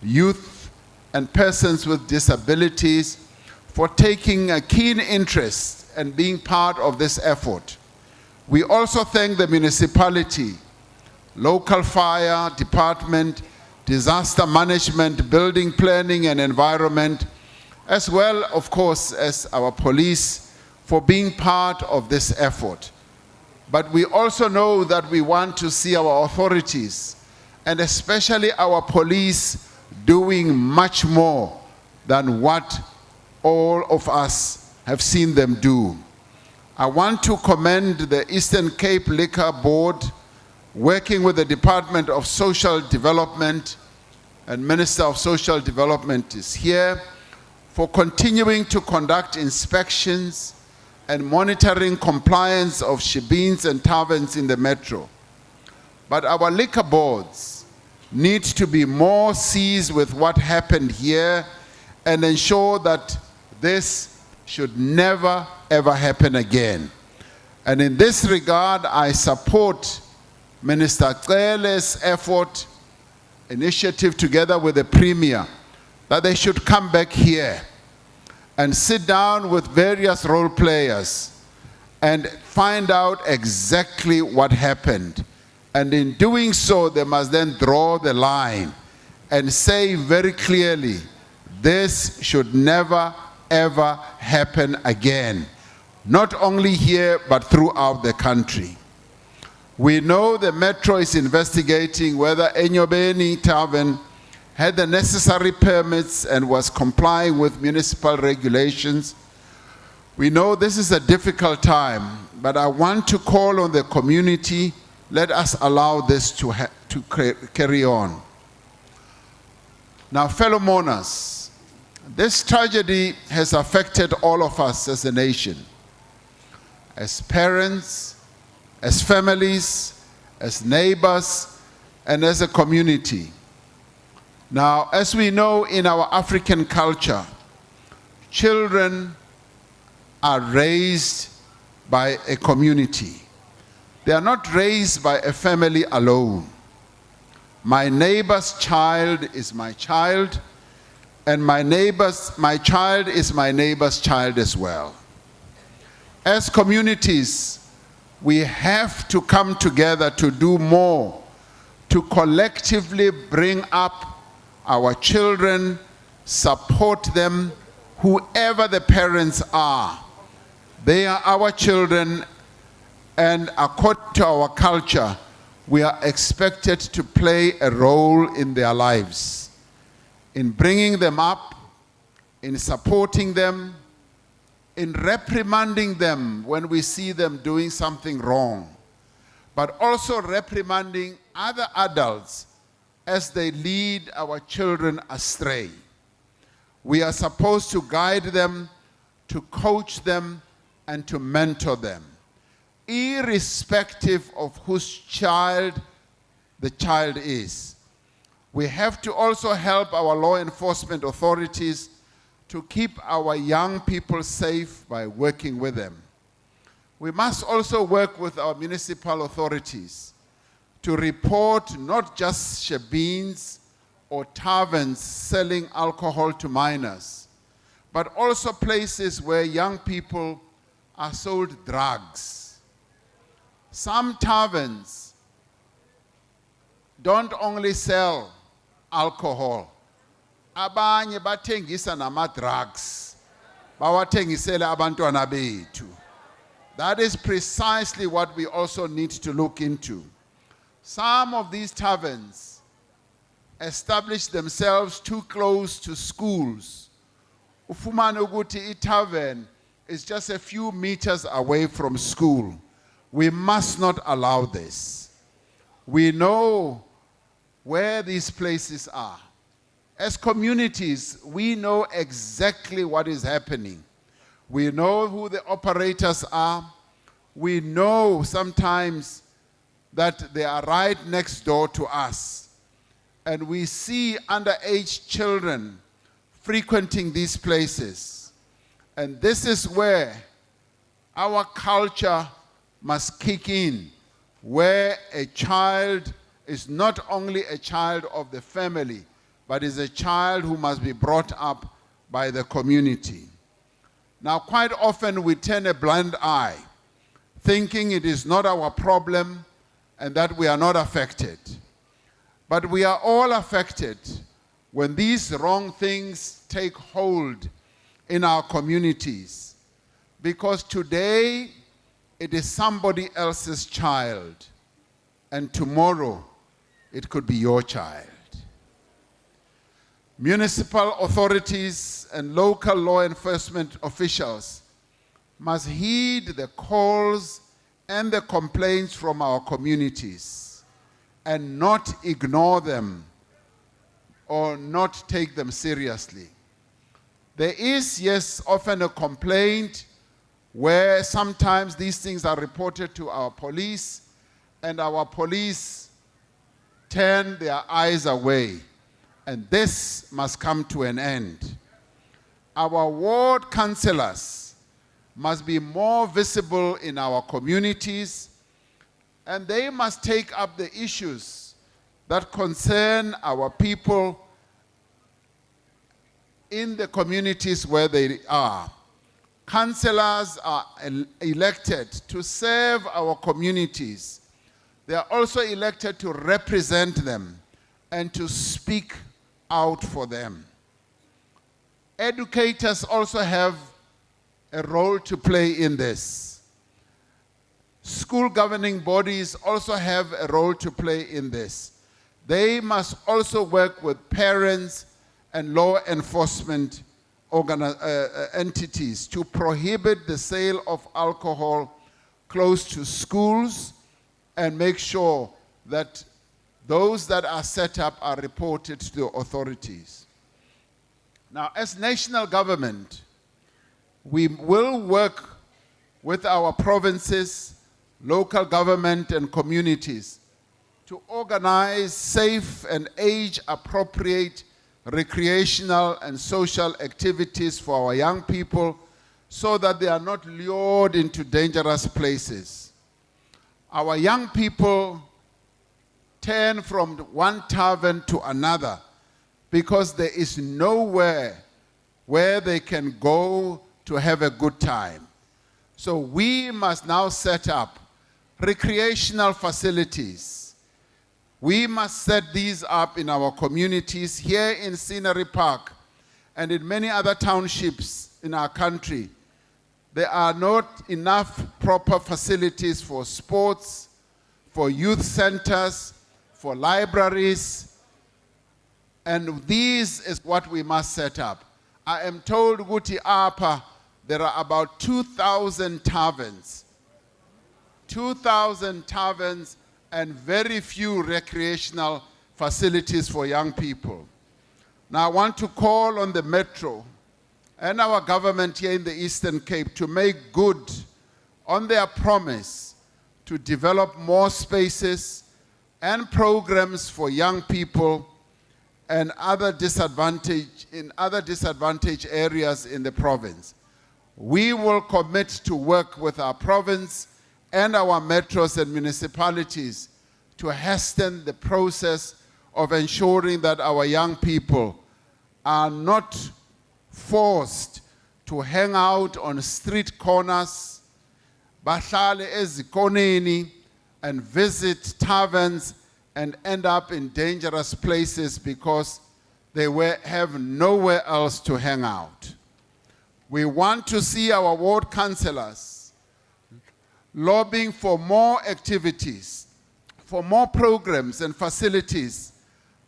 Speaker 6: Youth, and Persons with Disabilities for taking a keen interest and being part of this effort. We also thank the municipality, local fire department, disaster management, building planning and environment, as well, of course, as our police for being part of this effort. But we also know that we want to see our authorities, and especially our police, doing much more than what all of us have seen them do. I want to commend the Eastern Cape Liquor Board, working with the Department of Social Development, and Minister of Social Development is here, for continuing to conduct inspections and monitoring compliance of shebeens and taverns in the metro. But our liquor boards need to be more seized with what happened here and ensure that this should never ever happen again. And in this regard, I support Minister Cele's effort, initiative together with the Premier, that they should come back here and sit down with various role players and find out exactly what happened. And in doing so, they must then draw the line and say very clearly, this should never ever happen again, not only here, but throughout the country. We know the Metro is investigating whether Enyobeni Tavern had the necessary permits and was complying with municipal regulations. We know this is a difficult time, but I want to call on the community, let us allow this to carry on. Now, fellow mourners, this tragedy has affected all of us as a nation, as parents, as families, as neighbors, and as a community. Now, as we know in our African culture, children are raised by a community. They are not raised by a family alone. My neighbor's child is my child, and my child is my neighbor's child as well. As communities, we have to come together to do more, to collectively bring up our children, support them, whoever the parents are. They are our children, and according to our culture, we are expected to play a role in their lives, in bringing them up, in supporting them, in reprimanding them when we see them doing something wrong, but also reprimanding other adults as they lead our children astray. We are supposed to guide them, to coach them, and to mentor them, irrespective of whose child the child is. We have to also help our law enforcement authorities to keep our young people safe by working with them. We must also work with our municipal authorities to report not just shebeens or taverns selling alcohol to minors, but also places where young people are sold drugs. Some taverns don't only sell alcohol, abanye bathengisa nama drugs, bawathengisele abantwana bethu. That is precisely what we also need to look into. Some of these taverns establish themselves too close to schools. Ufumane ukuthi i-tavern is just a few meters away from school. We must not allow this. We know where these places are. As communities, we know exactly what is happening. We know who the operators are. We know sometimes that they are right next door to us. And we see underage children frequenting these places. And this is where our culture must kick in, where a child is not only a child of the family, but is a child who must be brought up by the community. Now, quite often we turn a blind eye, thinking it is not our problem and that we are not affected. But we are all affected when these wrong things take hold in our communities. Because today, it is somebody else's child, and tomorrow, it could be your child. Municipal authorities and local law enforcement officials must heed the calls and the complaints from our communities and not ignore them or not take them seriously. There is, yes, often a complaint where sometimes these things are reported to our police and our police turn their eyes away. And this must come to an end. Our ward councillors must be more visible in our communities, and they must take up the issues that concern our people in the communities where they are. Councillors are elected to serve our communities. They are also elected to represent them and to speak out for them. Educators also have a role to play in this. School governing bodies also have a role to play in this. They must also work with parents and law enforcement entities to prohibit the sale of alcohol close to schools and make sure that those that are set up are reported to the authorities. Now, as national government, we will work with our provinces, local government, and communities to organize safe and age-appropriate recreational and social activities for our young people so that they are not lured into dangerous places. Our young people turn from one tavern to another because there is nowhere where they can go to have a good time. So we must now set up recreational facilities. We must set these up in our communities here in Scenery Park and in many other townships in our country. There are not enough proper facilities for sports, for youth centers, for libraries, and this is what we must set up. I am told Guti Apa, there are about 2,000 taverns. 2,000 taverns and very few recreational facilities for young people. Now I want to call on the Metro and our government here in the Eastern Cape to make good on their promise to develop more spaces and programs for young people and other disadvantaged areas in the province. we will commit to work with our province and our metros and municipalities to hasten the process of ensuring that our young people are not forced to hang out on street corners, bahlale ezikoneni, and visit taverns and end up in dangerous places because they have nowhere else to hang out. We want to see our ward councillors lobbying for more activities, for more programs and facilities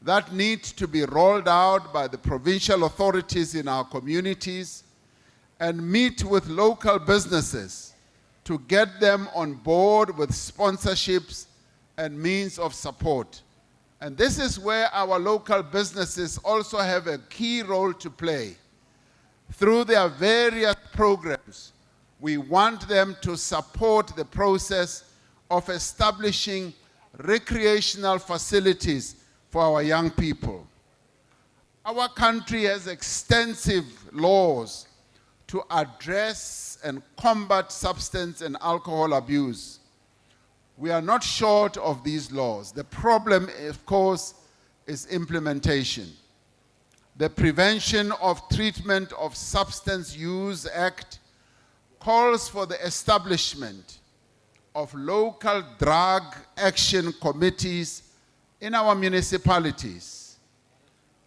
Speaker 6: that need to be rolled out by the provincial authorities in our communities, and meet with local businesses to get them on board with sponsorships and means of support. And this is where our local businesses also have a key role to play. Through their various programs, we want them to support the process of establishing recreational facilities for our young people. Our country has extensive laws to address and combat substance and alcohol abuse. We are not short of these laws. The problem, of course, is implementation. The Prevention of Treatment of Substance Use Act calls for the establishment of local drug action committees in our municipalities.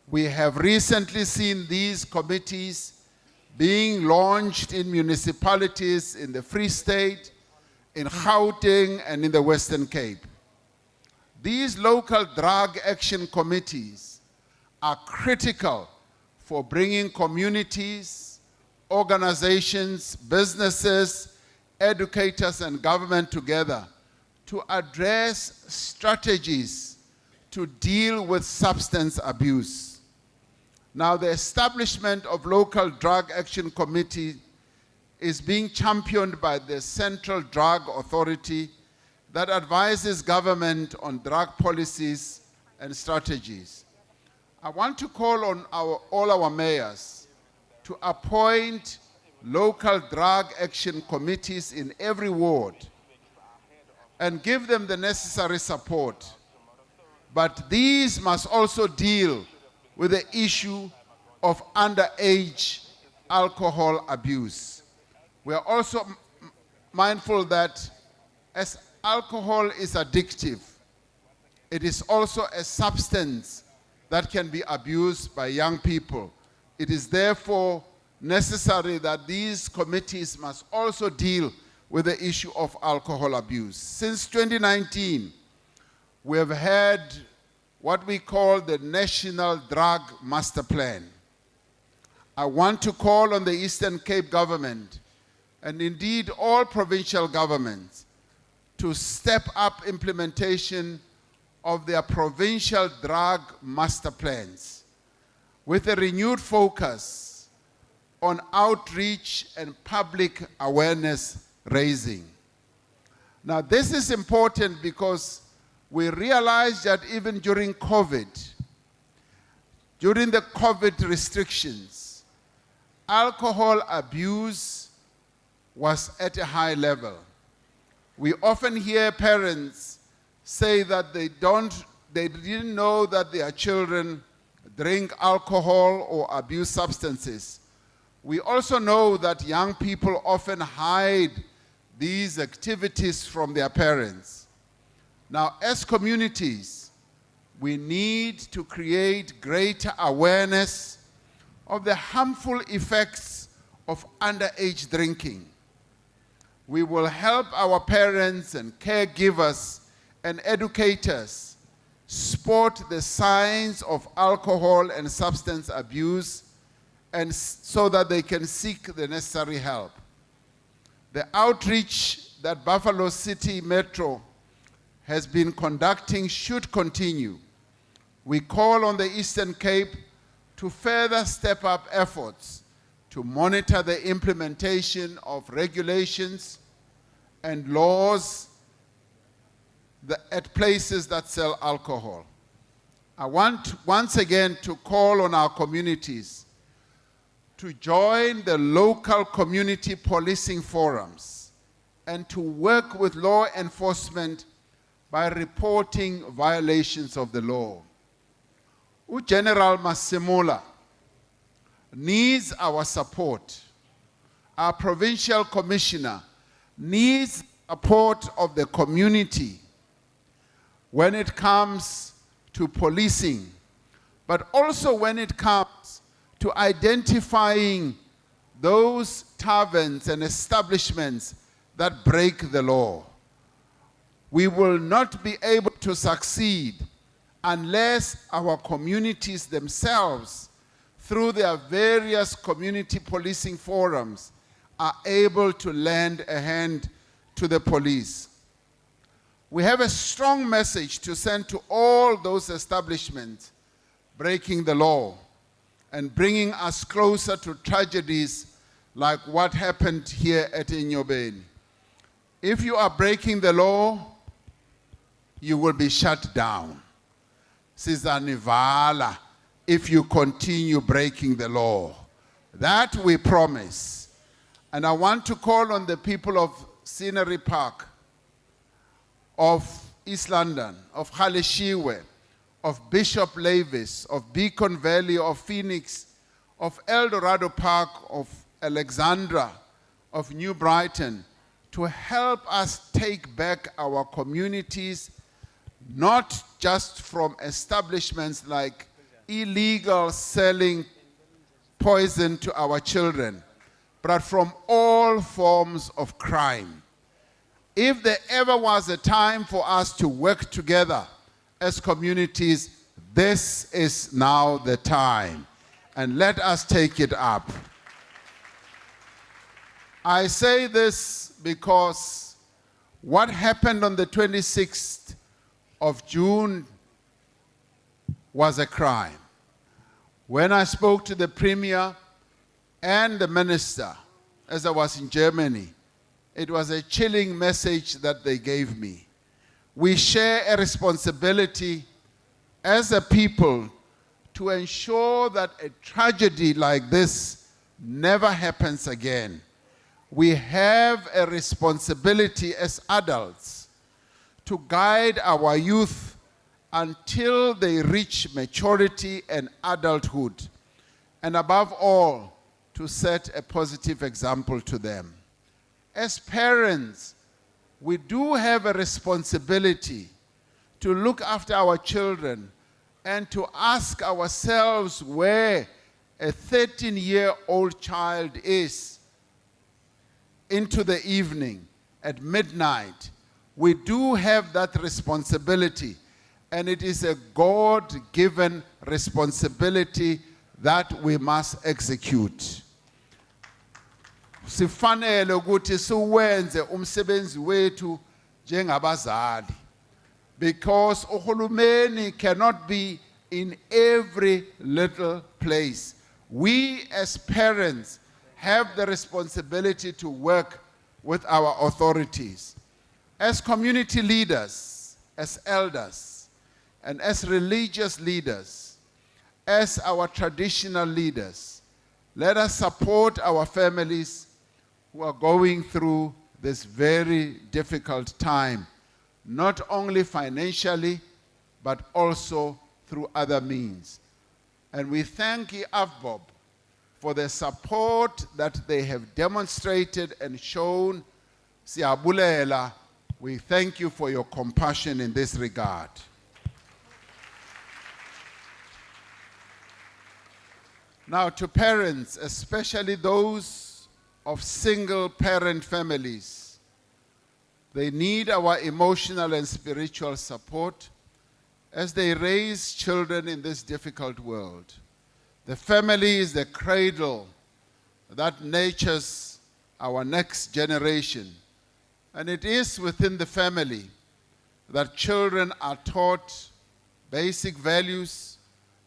Speaker 6: We have recently seen these committees being launched in municipalities in the Free State, in Gauteng, and in the Western Cape. These local drug action committees are critical for bringing communities, organizations, businesses, educators, and government together to address strategies to deal with substance abuse. Now, the establishment of local drug action committee is being championed by the Central Drug Authority that advises government on drug policies and strategies. I want to call on all our mayors to appoint local drug action committees in every ward and give them the necessary support. But these must also deal with the issue of underage alcohol abuse. We are also mindful that as alcohol is addictive, it is also a substance that can be abused by young people. It is therefore necessary that these committees must also deal with the issue of alcohol abuse. Since 2019, we have had what we call the National Drug Master Plan. I want to call on the Eastern Cape government, and indeed all provincial governments, to step up implementation of their provincial drug master plans with a renewed focus on outreach and public awareness raising. Now, this is important because we realized that even during COVID, during the COVID restrictions, alcohol abuse was at a high level. We often hear parents say that they didn't know that their children drink alcohol or abuse substances. We also know that young people often hide these activities from their parents. Now, as communities, we need to create greater awareness of the harmful effects of underage drinking. We will help our parents and caregivers and educators spot the signs of alcohol and substance abuse, and so that they can seek the necessary help. The outreach that Buffalo City Metro has been conducting should continue. We call on the Eastern Cape to further step up efforts to monitor the implementation of regulations and laws at places that sell alcohol. I want once again to call on our communities to join the local community policing forums and to work with law enforcement by reporting violations of the law. General Masimula needs our support. Our provincial commissioner needs support of the community when it comes to policing, but also when it comes to identifying those taverns and establishments that break the law. We will not be able to succeed unless our communities themselves, through their various community policing forums, are able to lend a hand to the police. We have a strong message to send to all those establishments breaking the law and bringing us closer to tragedies like what happened here at Inyobeni. If you are breaking the law, you will be shut down. Sizanivala, if you continue breaking the law. That we promise. And I want to call on the people of Scenery Park, of East London, of Khaleshiwe, of Bishop Lavis, of Beacon Valley, of Phoenix, of El Dorado Park, of Alexandra, of New Brighton, to help us take back our communities, not just from establishments like illegal selling poison to our children, but from all forms of crime. If there ever was a time for us to work together as communities, this is now the time. And let us take it up. I say this because what happened on the 26th of June was a crime. When I spoke to the Premier and the Minister, as I was in Germany, it was a chilling message that they gave me. We share a responsibility as a people to ensure that a tragedy like this never happens again. We have a responsibility as adults to guide our youth until they reach maturity and adulthood, and above all, to set a positive example to them. As parents, we do have a responsibility to look after our children and to ask ourselves where a 13-year-old child is into the evening, at midnight. We do have that responsibility, and it is a God-given responsibility that we must execute. Sifanele ukuthi siwenze umsebenzi wethu njengabazali, because uhulumeni cannot be in every little place. We as parents have the responsibility to work with our authorities. As community leaders, as elders, and as religious leaders, as our traditional leaders, let us support our families who are going through this very difficult time, not only financially, but also through other means. And we thank IAFBOB for the support that they have demonstrated and shown. Siyabulela, we thank you for your compassion in this regard. Now, to parents, especially those of single-parent families, they need our emotional and spiritual support as they raise children in this difficult world. The family is the cradle that nurtures our next generation, and it is within the family that children are taught basic values,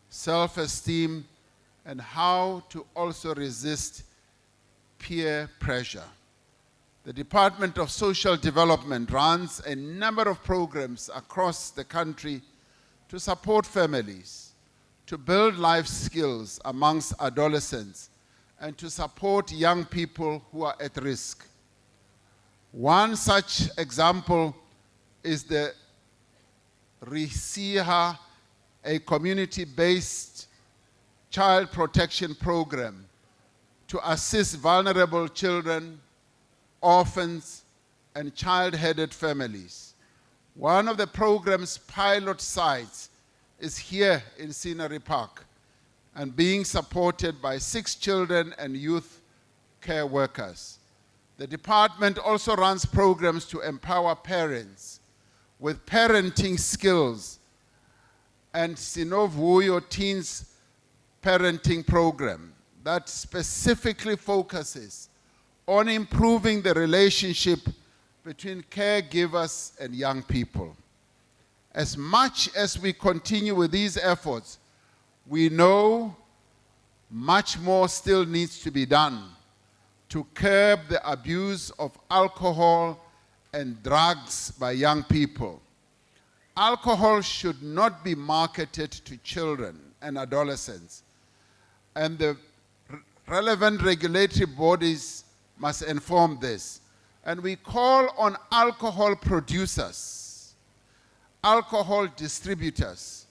Speaker 6: self-esteem, and how to also resist peer pressure. The Department of Social Development runs a number of programs across the country to support families, to build life skills amongst adolescents, and to support young people who are at risk. One such example is the Risiha, a community-based child protection program to assist vulnerable children, orphans, and child-headed families. One of the program's pilot sites is here in Scenery Park and being supported by 6 children and youth care workers. The department also runs programs to empower parents with parenting skills, and Sinovuyo Teens Parenting Program that specifically focuses on improving the relationship between caregivers and young people. As much as we continue with these efforts, we know much more still needs to be done to curb the abuse of alcohol and drugs by young people. Alcohol should not be marketed to children and adolescents, and the relevant regulatory bodies must inform this. And we call on alcohol producers, alcohol distributors,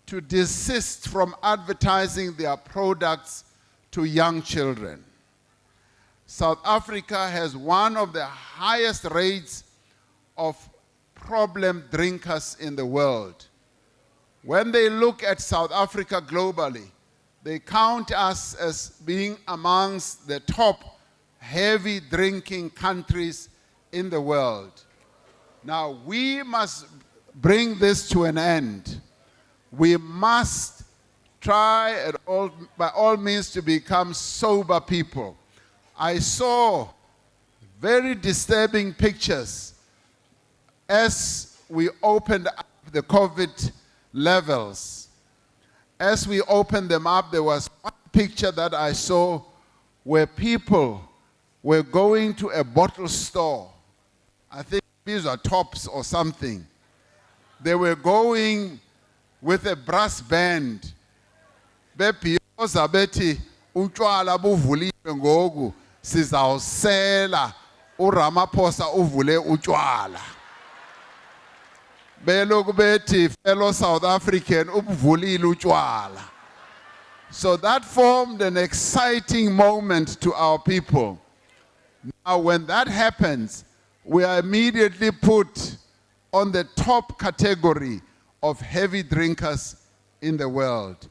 Speaker 6: to desist from advertising their products to young children. South Africa has one of the highest rates of problem drinkers in the world. When they look at South Africa globally, they count us as being amongst the top heavy drinking countries in the world. Now, we must bring this to an end. We must try by all means to become sober people. I saw very disturbing pictures as we opened up the COVID levels. As we opened them up, there was one picture that I saw where people were going to a bottle store. I think these are Tops or something. They were going with a brass band. Bebhiyoza bethi utshwala buvuliwe ngoku sizawusela uRamaphosa uvule utshwala. Beloku bethi fellow South African ubuvulile utshwala. So that formed an exciting moment to our people. Now when that happens, we are immediately put on the top category of heavy drinkers in the world.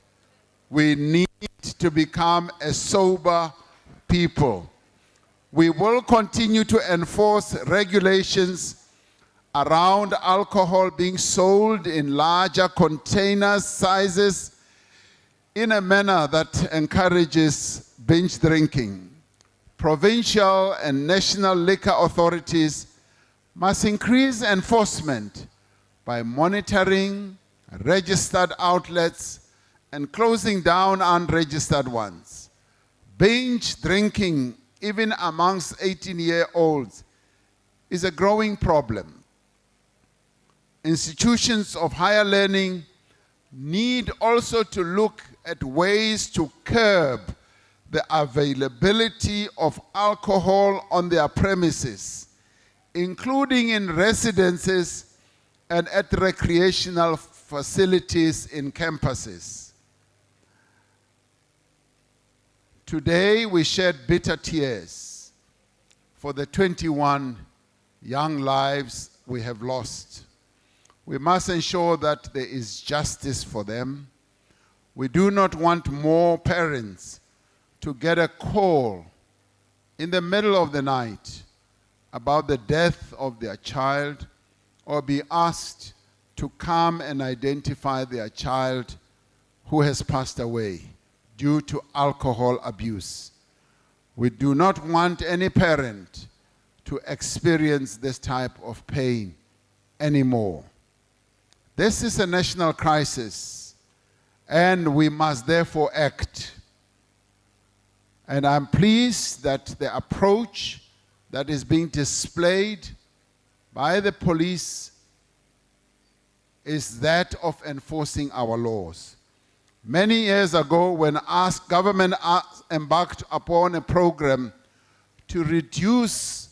Speaker 6: We need to become a sober people. We will continue to enforce regulations around alcohol being sold in larger container sizes in a manner that encourages binge drinking. Provincial and national liquor authorities must increase enforcement by monitoring registered outlets and closing down unregistered ones. Binge drinking, even amongst 18-year-olds, is a growing problem. Institutions of higher learning need also to look at ways to curb the availability of alcohol on their premises, including in residences and at recreational facilities in campuses. Today we shed bitter tears for the 21 young lives we have lost. We must ensure that there is justice for them. We do not want more parents to get a call in the middle of the night about the death of their child or be asked to come and identify their child who has passed away due to alcohol abuse. We do not want any parent to experience this type of pain anymore. This is a national crisis, and we must therefore act. And I'm pleased that the approach that is being displayed by the police is that of enforcing our laws. Many years ago, when government embarked upon a program to reduce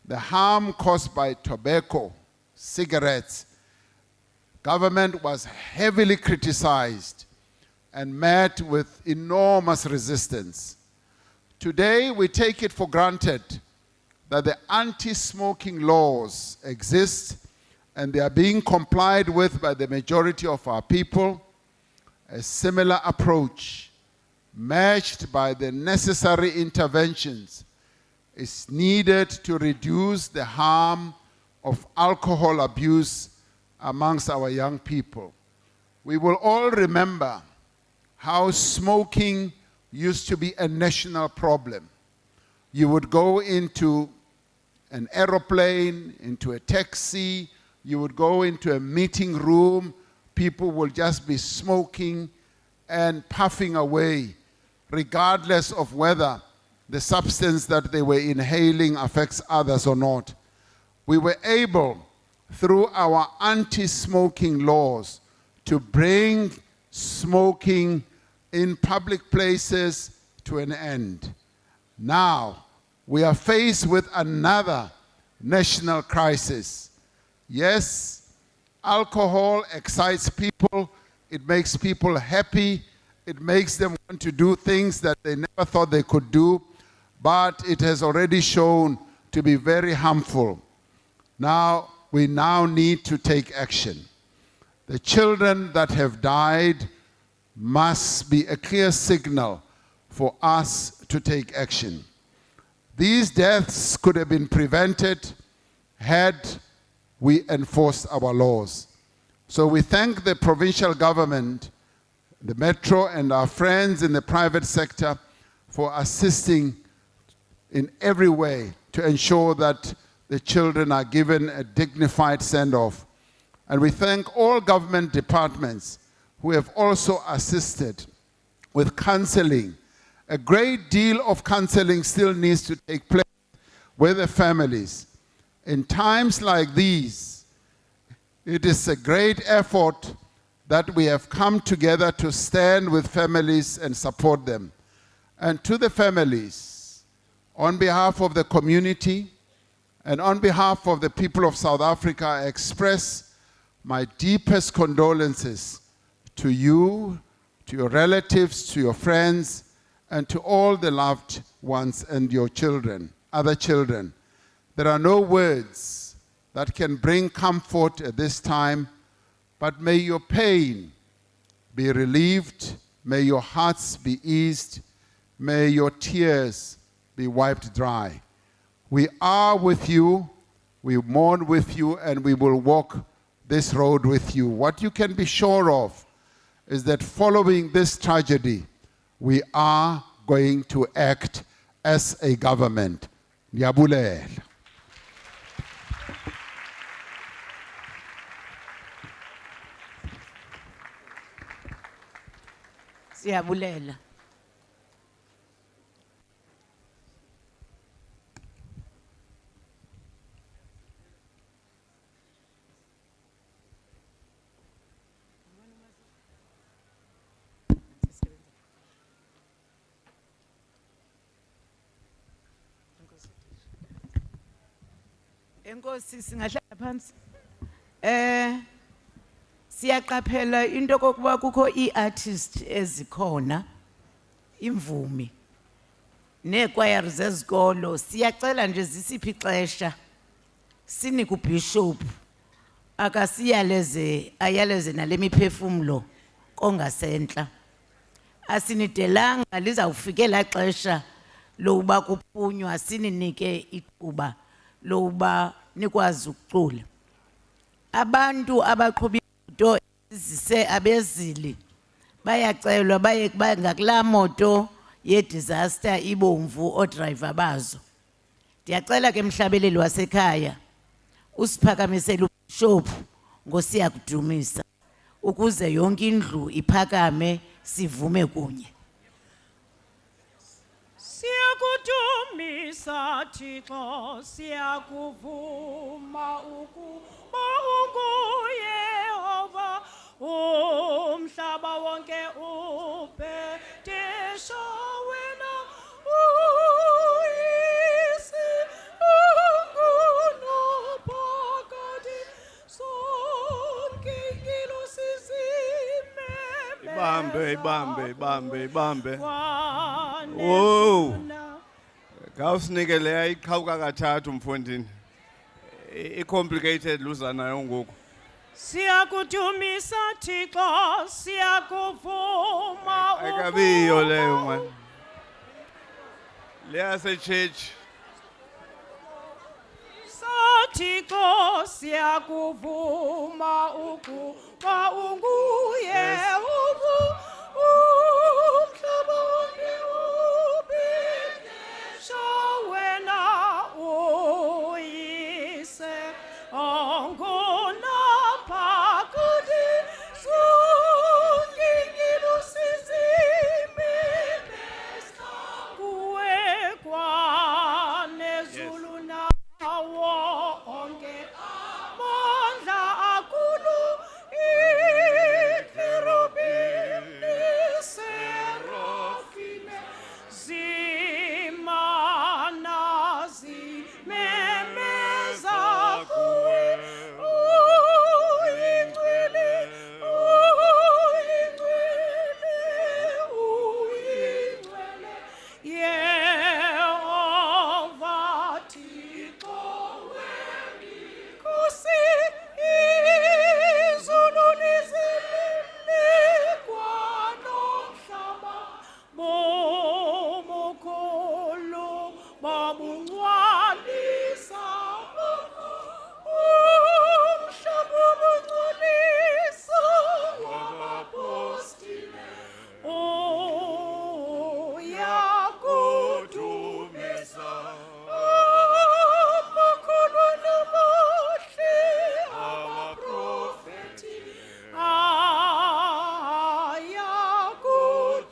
Speaker 6: the harm caused by tobacco, cigarettes, government was heavily criticized and met with enormous resistance. Today, we take it for granted that the anti-smoking laws exist and they are being complied with by the majority of our people. A similar approach, matched by the necessary interventions, is needed to reduce the harm of alcohol abuse amongst our young people. We will all remember how smoking used to be a national problem. You would go into an aeroplane, into a taxi, you would go into a meeting room, people will just be smoking and puffing away, regardless of whether the substance that they were inhaling affects others or not. We were able, through our anti-smoking laws, to bring smoking in public places to an end. Now, we are faced with another national crisis. Yes, alcohol excites people, it makes people happy, it makes them want to do things that they never thought they could do, but it has already shown to be very harmful. Now, we need to take action. The children that have died must be a clear signal for us to take action. These deaths could have been prevented had we enforced our laws. So we thank the provincial government, the Metro, and our friends in the private sector for assisting in every way to ensure that the children are given a dignified send-off. And we thank all government departments who have also assisted with counseling. A great deal of counseling still needs to take place with the families. In times like these, it is a great effort that we have come together to stand with families and support them. And to the families, on behalf of the community and on behalf of the people of South Africa, I express my deepest condolences to you, to your relatives, to your friends, and to all the loved ones and your children, other children. There are no words that can bring comfort at this time, but may your pain be relieved, may your hearts be eased, may your tears be wiped dry. We are with you, we mourn with you, and we will walk this road with you. What you can be sure of is that following this tragedy, we are going to act as a government. Ndiyabulela.
Speaker 3: Siyabulela. Enkosi singahlala phansi. Siyaqaphela into kokuba kukho ii-artists ezikhona, imvumi, neekwayari zezikolo. Siyacela nje zisiphi ixesha sinike ubishop akasiyaleze ayaleze nale miphefumlo kongasentla. Asinidelanga lizawufike laa xesha lokuba kuphunywa, sininike ithuba lokuba nikwazi ukucula. Abantu abaqhuba imoto ezise abezili bayacelwa baye ngakulaa moto ye-disaster ibomvu oodriver bazo. Ndiyacela ke mhlabeleli wasekhaya usiphakamisele ubishop ngosiya kudumisa ukuze yonke indlu iphakame sivume kunye.
Speaker 7: Siyakudumisa Thixo, siyakuvuma ukuba unguYehova, umhlaba wonke ubhedesha wena uyisi ungunophakade sonke impilo sizimeme
Speaker 8: Ibambe. Whoa. Ngawusinike le ayiqhawuka kathathu mfondini. I-complicated luzana yongoku.
Speaker 7: Siyakudumisa Thixo siyakuvuma
Speaker 8: Ayikabiyo leyo man. Le yase-church.
Speaker 7: Thixo siyakuvuma ukuba unguye umhlaba wonke ubhidesha wena uyise ongunaphakade zonke impilo sizimemeza kuwe kwanezulu nawo onke amandla akulu ikerubim neserafime zimana zimemeza kuwe uyingcwele Yehova Thixo wemikhosi izulu lizinikwa nomhlaba bomukhulu babungcwalisa umhlaba ubungcolisa wabapostile uyakudumisa amakhulu namahle abaprofethi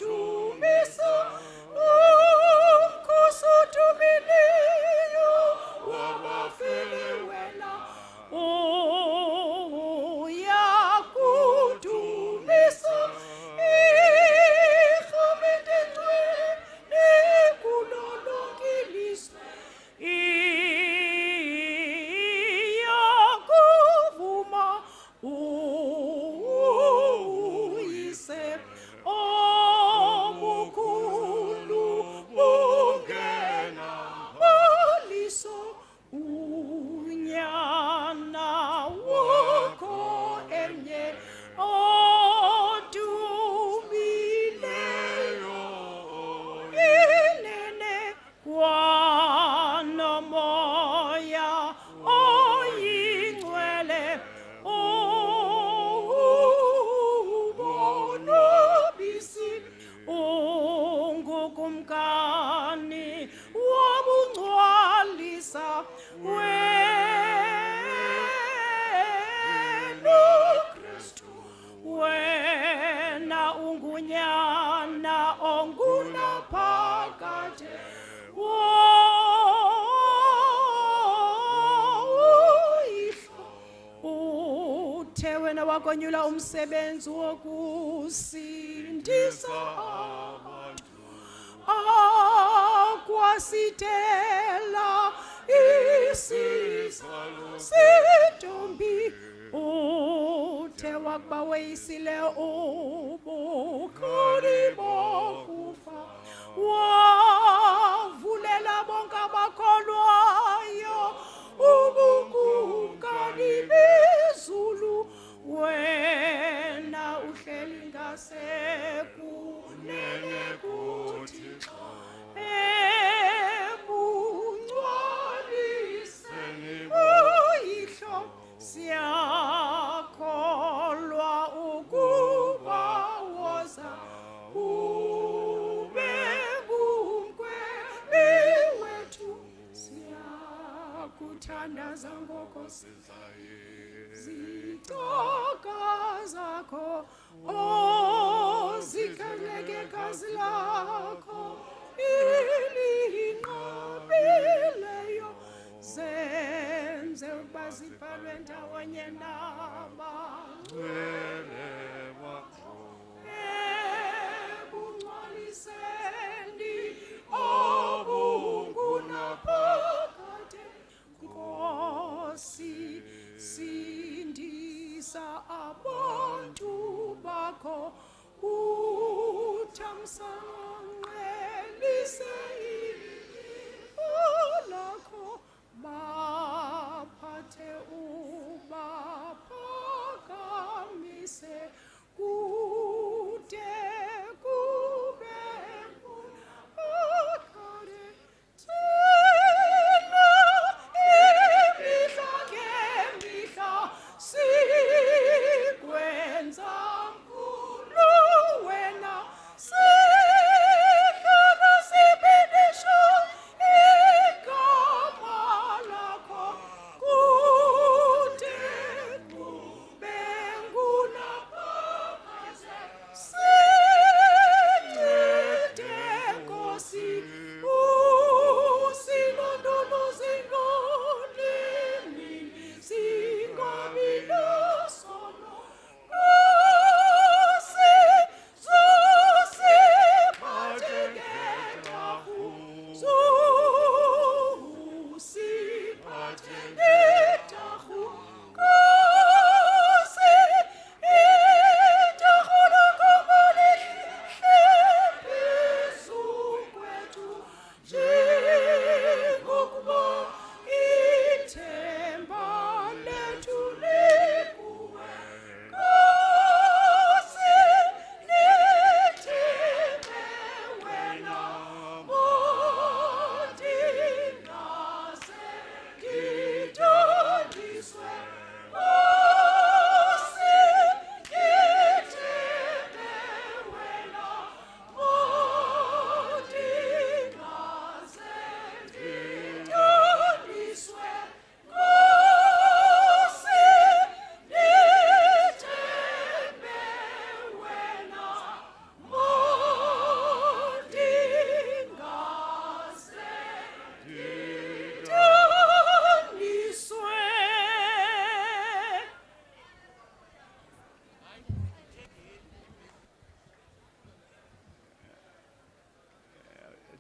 Speaker 7: ayakudumisa umkhosi odumileyo wabafele wena uyakudumisa irhamente engcwele kulo lonke ilizwe iyakuvuma uyise obukhulu bungena baliso unyana wakho emnye odumileyo inene kwanomoya oyingcwele ubonobisi ungukumkani wobungcwalisa wena Kristu wena ungunyana ongunaphakade woyihlo uthe wena wakonyula umsebenzi wokusindisa abantu akwasithela isizalo sentombi uthe wakuba weyisile ubukhali bokufa wavulela bonke abakholwayo ubukumkani bezulu wena uhleli ngasekunene kuThixo ebungcwaliseni uyihlo siyakholwa ukuba woza ube ngumkhweli wethu siyakuthandaza ngoko zitoka zakho zikhaleke gazi lakho ilinqabileyo zenze ukuba zibhalwe ndawonye nabangcwele bakho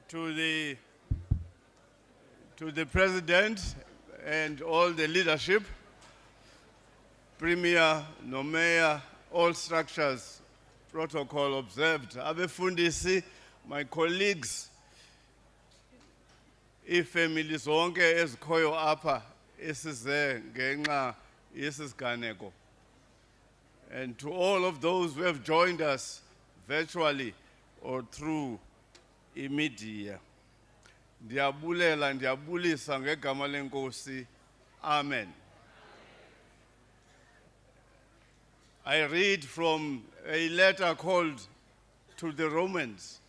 Speaker 8: to the President and all the leadership, Premier, no Mayor, all structures, protocol observed. Abefundisi, my colleagues, ifamilies zonke ezikhoyo apha esize ngenxa yesisiganeko. And to all of those who have joined us virtually or through media. Ndiyabulela, ndiyabulisa ngegama lenkosi. Amen. I read from a letter called To the Romans.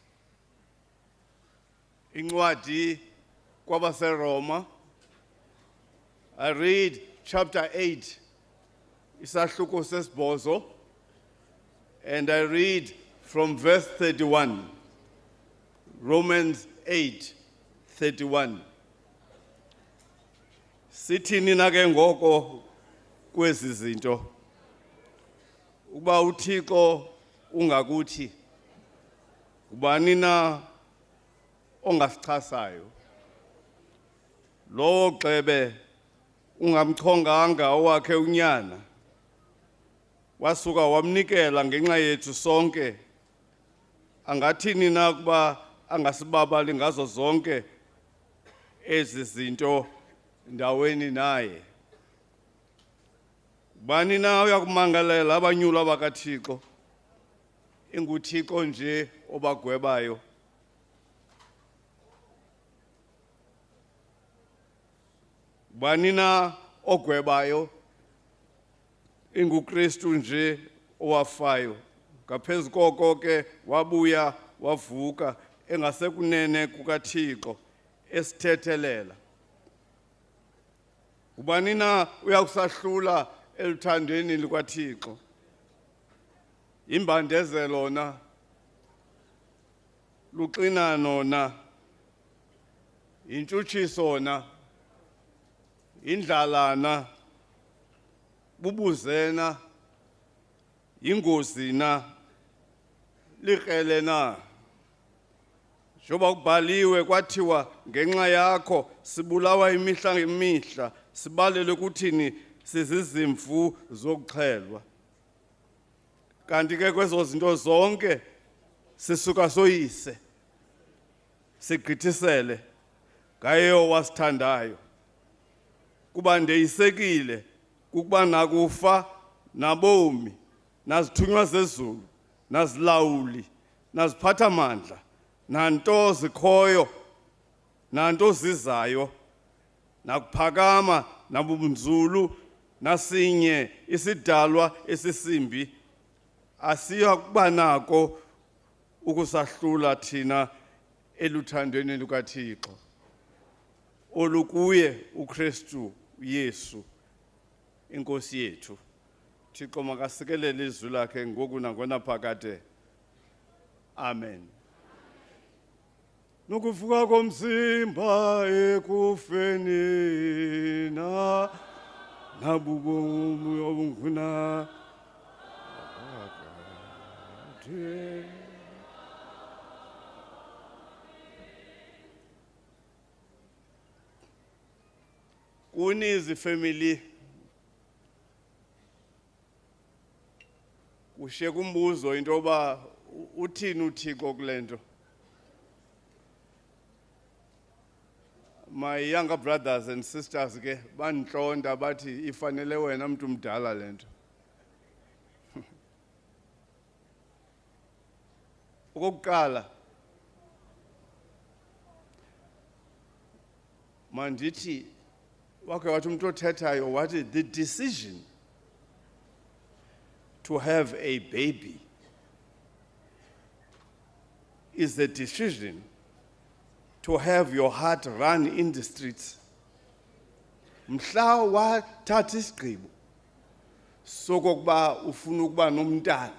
Speaker 8: Incwadi kwabaseRoma. I read chapter 8. Isahluko sesibhozo. And I read from verse 31. Romans 8:31. Sithini na ke ngoko kwezi zinto? Uba uThixo ungakuthi, ubani na ongasichasayo? Lo gxebe ungamchonganga owakhe unyana, wasuka wamnikela ngenxa yethu sonke. Angathini na kuba angasibabali ngazo zonke ezi zinto ndaweni naye? Bani na uyakumangalela abanyulwa bakaThixo? InguThixo nje obagwebayo. Bani na ogwebayo? InguKristu nje owafayo. Ngaphezu koko ke wabuya wavuka engasekunene kukaThixo esithethelela. Ubani na uyakusahlula eluthandweni lukaThixo? Imbandezelo na, luxinano na, intshutshiso na, indlala na, bubuzena, ingozi na, likrele na. Njengoba kubhaliwe kwathiwa ngenxa yakho sibulawa imihla ngemihla, sibalele ukuthini sizizimvu zokuxhelwa. Kanti ke kwezo zinto zonke sisuka soyise, sigqithisele ngaye owasithandayo. Kuba ndeyisekile kukuba nakufa nabomi, nazithunywa zezulu, nazilawuli, naziphatha mandla, nanto zikhoyo, nanto zizayo, nakuphakama nabunzulu, nasinye isidalwa esisimbi, asiya kuba nako ukusahlula thina eluthandweni lukaThixo, olukuye uKristu Yesu inkosi yethu. Thixo makasikelele izwi lakhe ngoku nangonaphakade. Amen. Nokuvuka komzimba ekufeni na nabubomi obunguna kunizi family kushe kumbuzo into yoba uthini uThixo kulento. My younger brothers and sisters ke bantlonta bathi ifanele wena mntu mdala lento. Okokuqala mandithi wakhe wathi umuntu othethayo wathi the decision to have a baby is the decision to have your heart run in the streets. Mhla wathatha isigqibo sokokuba ufuna ukuba nomntana,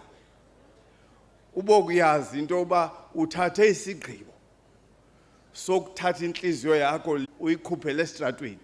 Speaker 8: ubokuyazi into yoba uthathe isigqibo sokuthatha inhliziyo yakho uyikhuphele esitratweni.